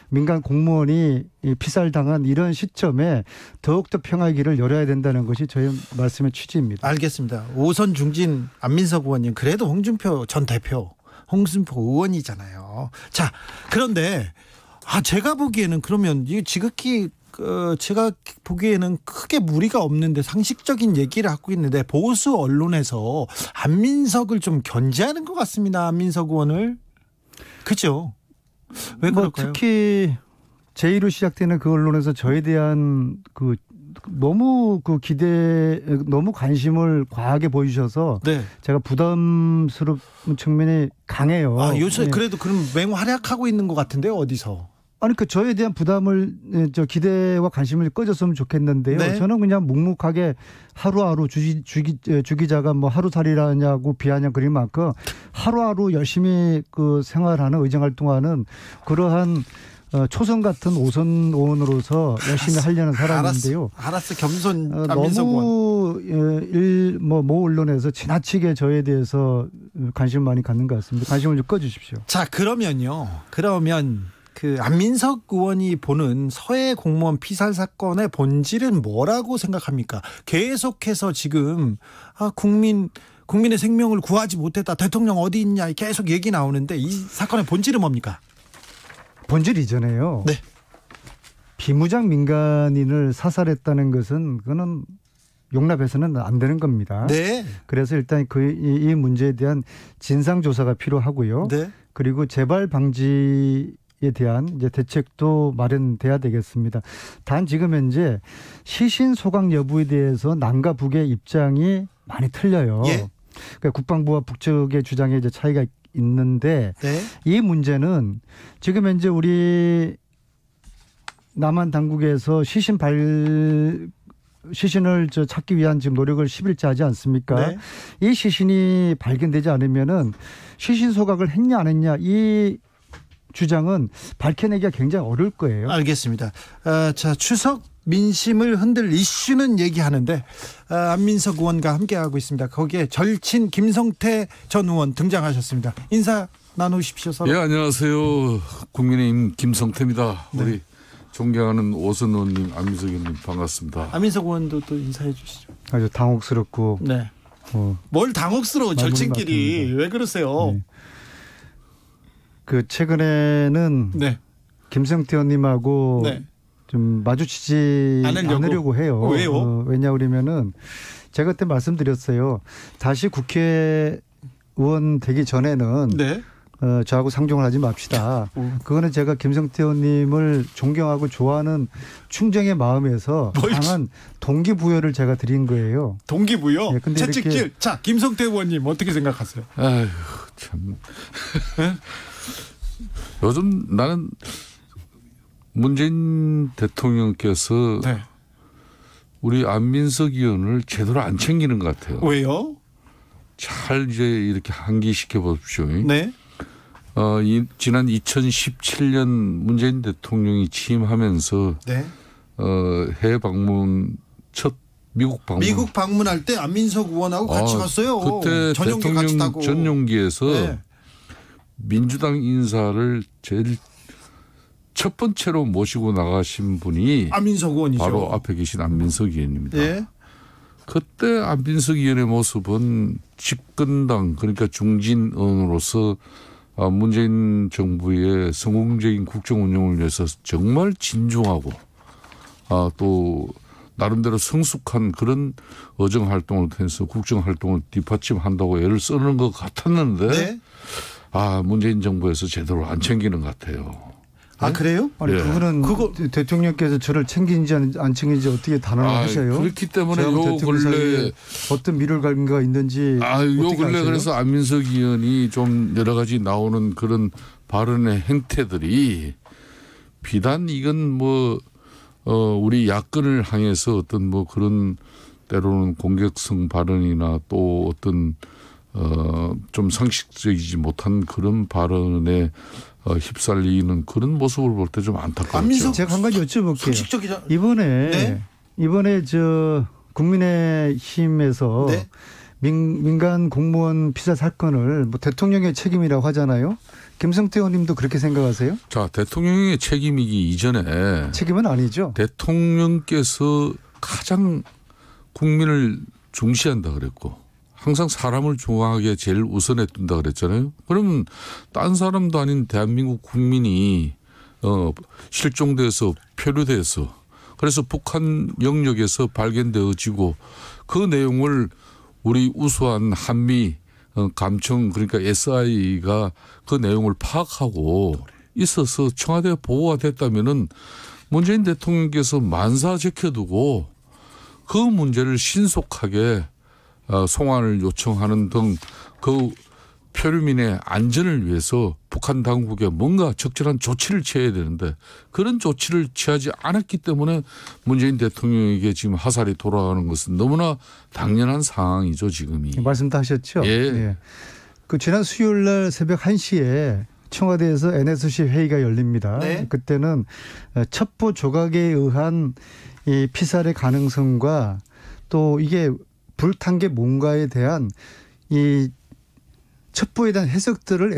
민간 공무원이 피살당한 이런 시점에 더욱더 평화의 길을 열어야 된다는 것이 저희 말씀의 취지입니다. 알겠습니다. 5선 중진 안민석 의원님 그래도 홍준표 전 대표 홍준표 의원이잖아요. 자, 그런데 제가 보기에는 그러면 이 지극히 제가 보기에는 크게 무리가 없는데 상식적인 얘기를 하고 있는데 보수 언론에서 안민석을 좀 견제하는 것 같습니다. 안민석 의원을. 그렇죠? 왜 그럴까요? 특히 제2로 시작되는 그 언론에서 저에 대한 너무 너무 관심을 과하게 보여주셔서 네. 제가 부담스러운 측면이 강해요. 요새 네. 그래도 그럼 맹활약하고 있는 것 같은데요, 어디서? 아니 그 저에 대한 부담을 기대와 관심을 꺼졌으면 좋겠는데요. 네. 저는 그냥 묵묵하게 하루하루 주 기자가 뭐 하루살이라냐고 비하냐 그릴 만큼 하루하루 열심히 그 생활하는 의정활동하는 그러한 초선 같은 오선 의원으로서 열심히 하려는 사람인데요. 알았어. 겸손 안민석 의원. 너무 모 언론에서 지나치게 저에 대해서 관심을 많이 갖는 것 같습니다. 관심을 좀 꺼주십시오. 자, 그러면 그 안민석 의원이 보는 서해 공무원 피살 사건의 본질은 뭐라고 생각합니까? 계속해서 지금 국민의 생명을 구하지 못했다. 대통령 어디 있냐 계속 얘기 나오는데 이 사건의 본질은 뭡니까? 본질 이전에요. 네. 비무장 민간인을 사살했다는 것은 그거는 용납해서는 안 되는 겁니다. 네. 그래서 일단 이 문제에 대한 진상 조사가 필요하고요. 네. 그리고 재발 방지에 대한 이제 대책도 마련돼야 되겠습니다. 단 지금 현재 시신 소각 여부에 대해서 남과 북의 입장이 많이 틀려요. 예. 그러니까 국방부와 북측의 주장에 이제 차이가 있는데 네. 이 문제는 지금 현재 우리 남한 당국에서 시신을 찾기 위한 지금 노력을 10일째 하지 않습니까? 네. 이 시신이 발견되지 않으면은 시신 소각을 했냐 안 했냐 이 주장은 밝혀내기가 굉장히 어려울 거예요. 알겠습니다. 자, 추석 민심을 흔들 이슈는 얘기하는데 안민석 의원과 함께하고 있습니다. 거기에 절친 김성태 전 의원 등장하셨습니다. 인사 나누십시오. 서로. 예, 안녕하세요. 국민의힘 김성태입니다. 네. 우리 존경하는 오선 의원님, 안민석 의원님 반갑습니다. 안민석 의원도 또 인사해 주시죠. 아주 당혹스럽고. 네. 뭘 당혹스러워 절친끼리 왜 그러세요? 네. 그 최근에는 네. 김성태 의원님하고 네. 좀 마주치지 않으려고 해요. 왜요? 왜냐 그러면은 제가 그때 말씀드렸어요. 다시 국회의원 되기 전에는 네. 저하고 상종을 하지 맙시다. 그거는 제가 김성태 의원님을 존경하고 좋아하는 충정의 마음에서 강한 동기부여를 제가 드린 거예요. 동기부여? 네, 근데 채찍질. 이렇게 자, 김성태 의원님 어떻게 생각하세요? 아휴, 참. 요즘 나는 문재인 대통령께서 네. 우리 안민석 의원을 제대로 안 챙기는 것 같아요. 왜요? 잘 이제 이렇게 환기시켜 보십시오. 네. 지난 2017년 문재인 대통령이 취임하면서 네. 해외 방문 첫 미국 방문할 때 안민석 의원하고 같이 갔어요. 그때 전용기 대통령 같이 타고. 전용기에서 네. 민주당 인사를 제일 첫 번째로 모시고 나가신 분이 안민석 의원이죠. 바로 앞에 계신 안민석 의원입니다. 예. 그때 안민석 의원의 모습은 집권당 그러니까 중진 의원으로서 문재인 정부의 성공적인 국정 운영을 위해서 정말 진중하고 또 나름대로 성숙한 그런 의정 활동을 통해서 국정 활동을 뒷받침한다고 애를 쓰는 것 같았는데 네. 문재인 정부에서 제대로 안 챙기는 것 같아요. 아, 그래요? 아니, 예. 그거 대통령께서 저를 챙긴지 안 챙긴지 어떻게 단언하셔요? 그렇기 때문에 요 근래 어떤 미룰 관계가 있는지 요 근래 아세요? 그래서 안민석 의원이 좀 여러 가지 나오는 그런 발언의 행태들이 비단 이건 우리 야권을 향해서 어떤 그런 때로는 공격성 발언이나 또 어떤 좀 상식적이지 못한 그런 발언에 휩쓸리는 그런 모습을 볼 때 좀 안타깝죠. 제가 한 가지 여쭤볼게요. 상식적이죠. 이번에 저 국민의힘에서 네. 민간 공무원 피살 사건을 대통령의 책임이라고 하잖아요. 김성태 의원님도 그렇게 생각하세요? 자, 대통령의 책임이기 이전에 책임은 아니죠. 대통령께서 가장 국민을 중시한다 그랬고 항상 사람을 중요하게 제일 우선에 둔다 그랬잖아요. 그러면 딴 사람도 아닌 대한민국 국민이 실종돼서 표류돼서 그래서 북한 영역에서 발견되어지고 그 내용을 우리 우수한 한미 감청 그러니까 SI가 그 내용을 파악하고 있어서 청와대가 보고가 됐다면은 문재인 대통령께서 만사 제켜두고 그 문제를 신속하게 송환을 요청하는 등 그 표류민의 안전을 위해서 북한 당국에 뭔가 적절한 조치를 취해야 되는데 그런 조치를 취하지 않았기 때문에 문재인 대통령에게 지금 화살이 돌아가는 것은 너무나 당연한 상황이죠, 지금이. 말씀도 하셨죠. 예. 예. 그 지난 수요일 날 새벽 1시에 청와대에서 NSC 회의가 열립니다. 네. 그때는 첩보 조각에 의한 이 피살의 가능성과 또 이게 불탄 게 뭔가에 대한 이 첩보에 대한 해석들을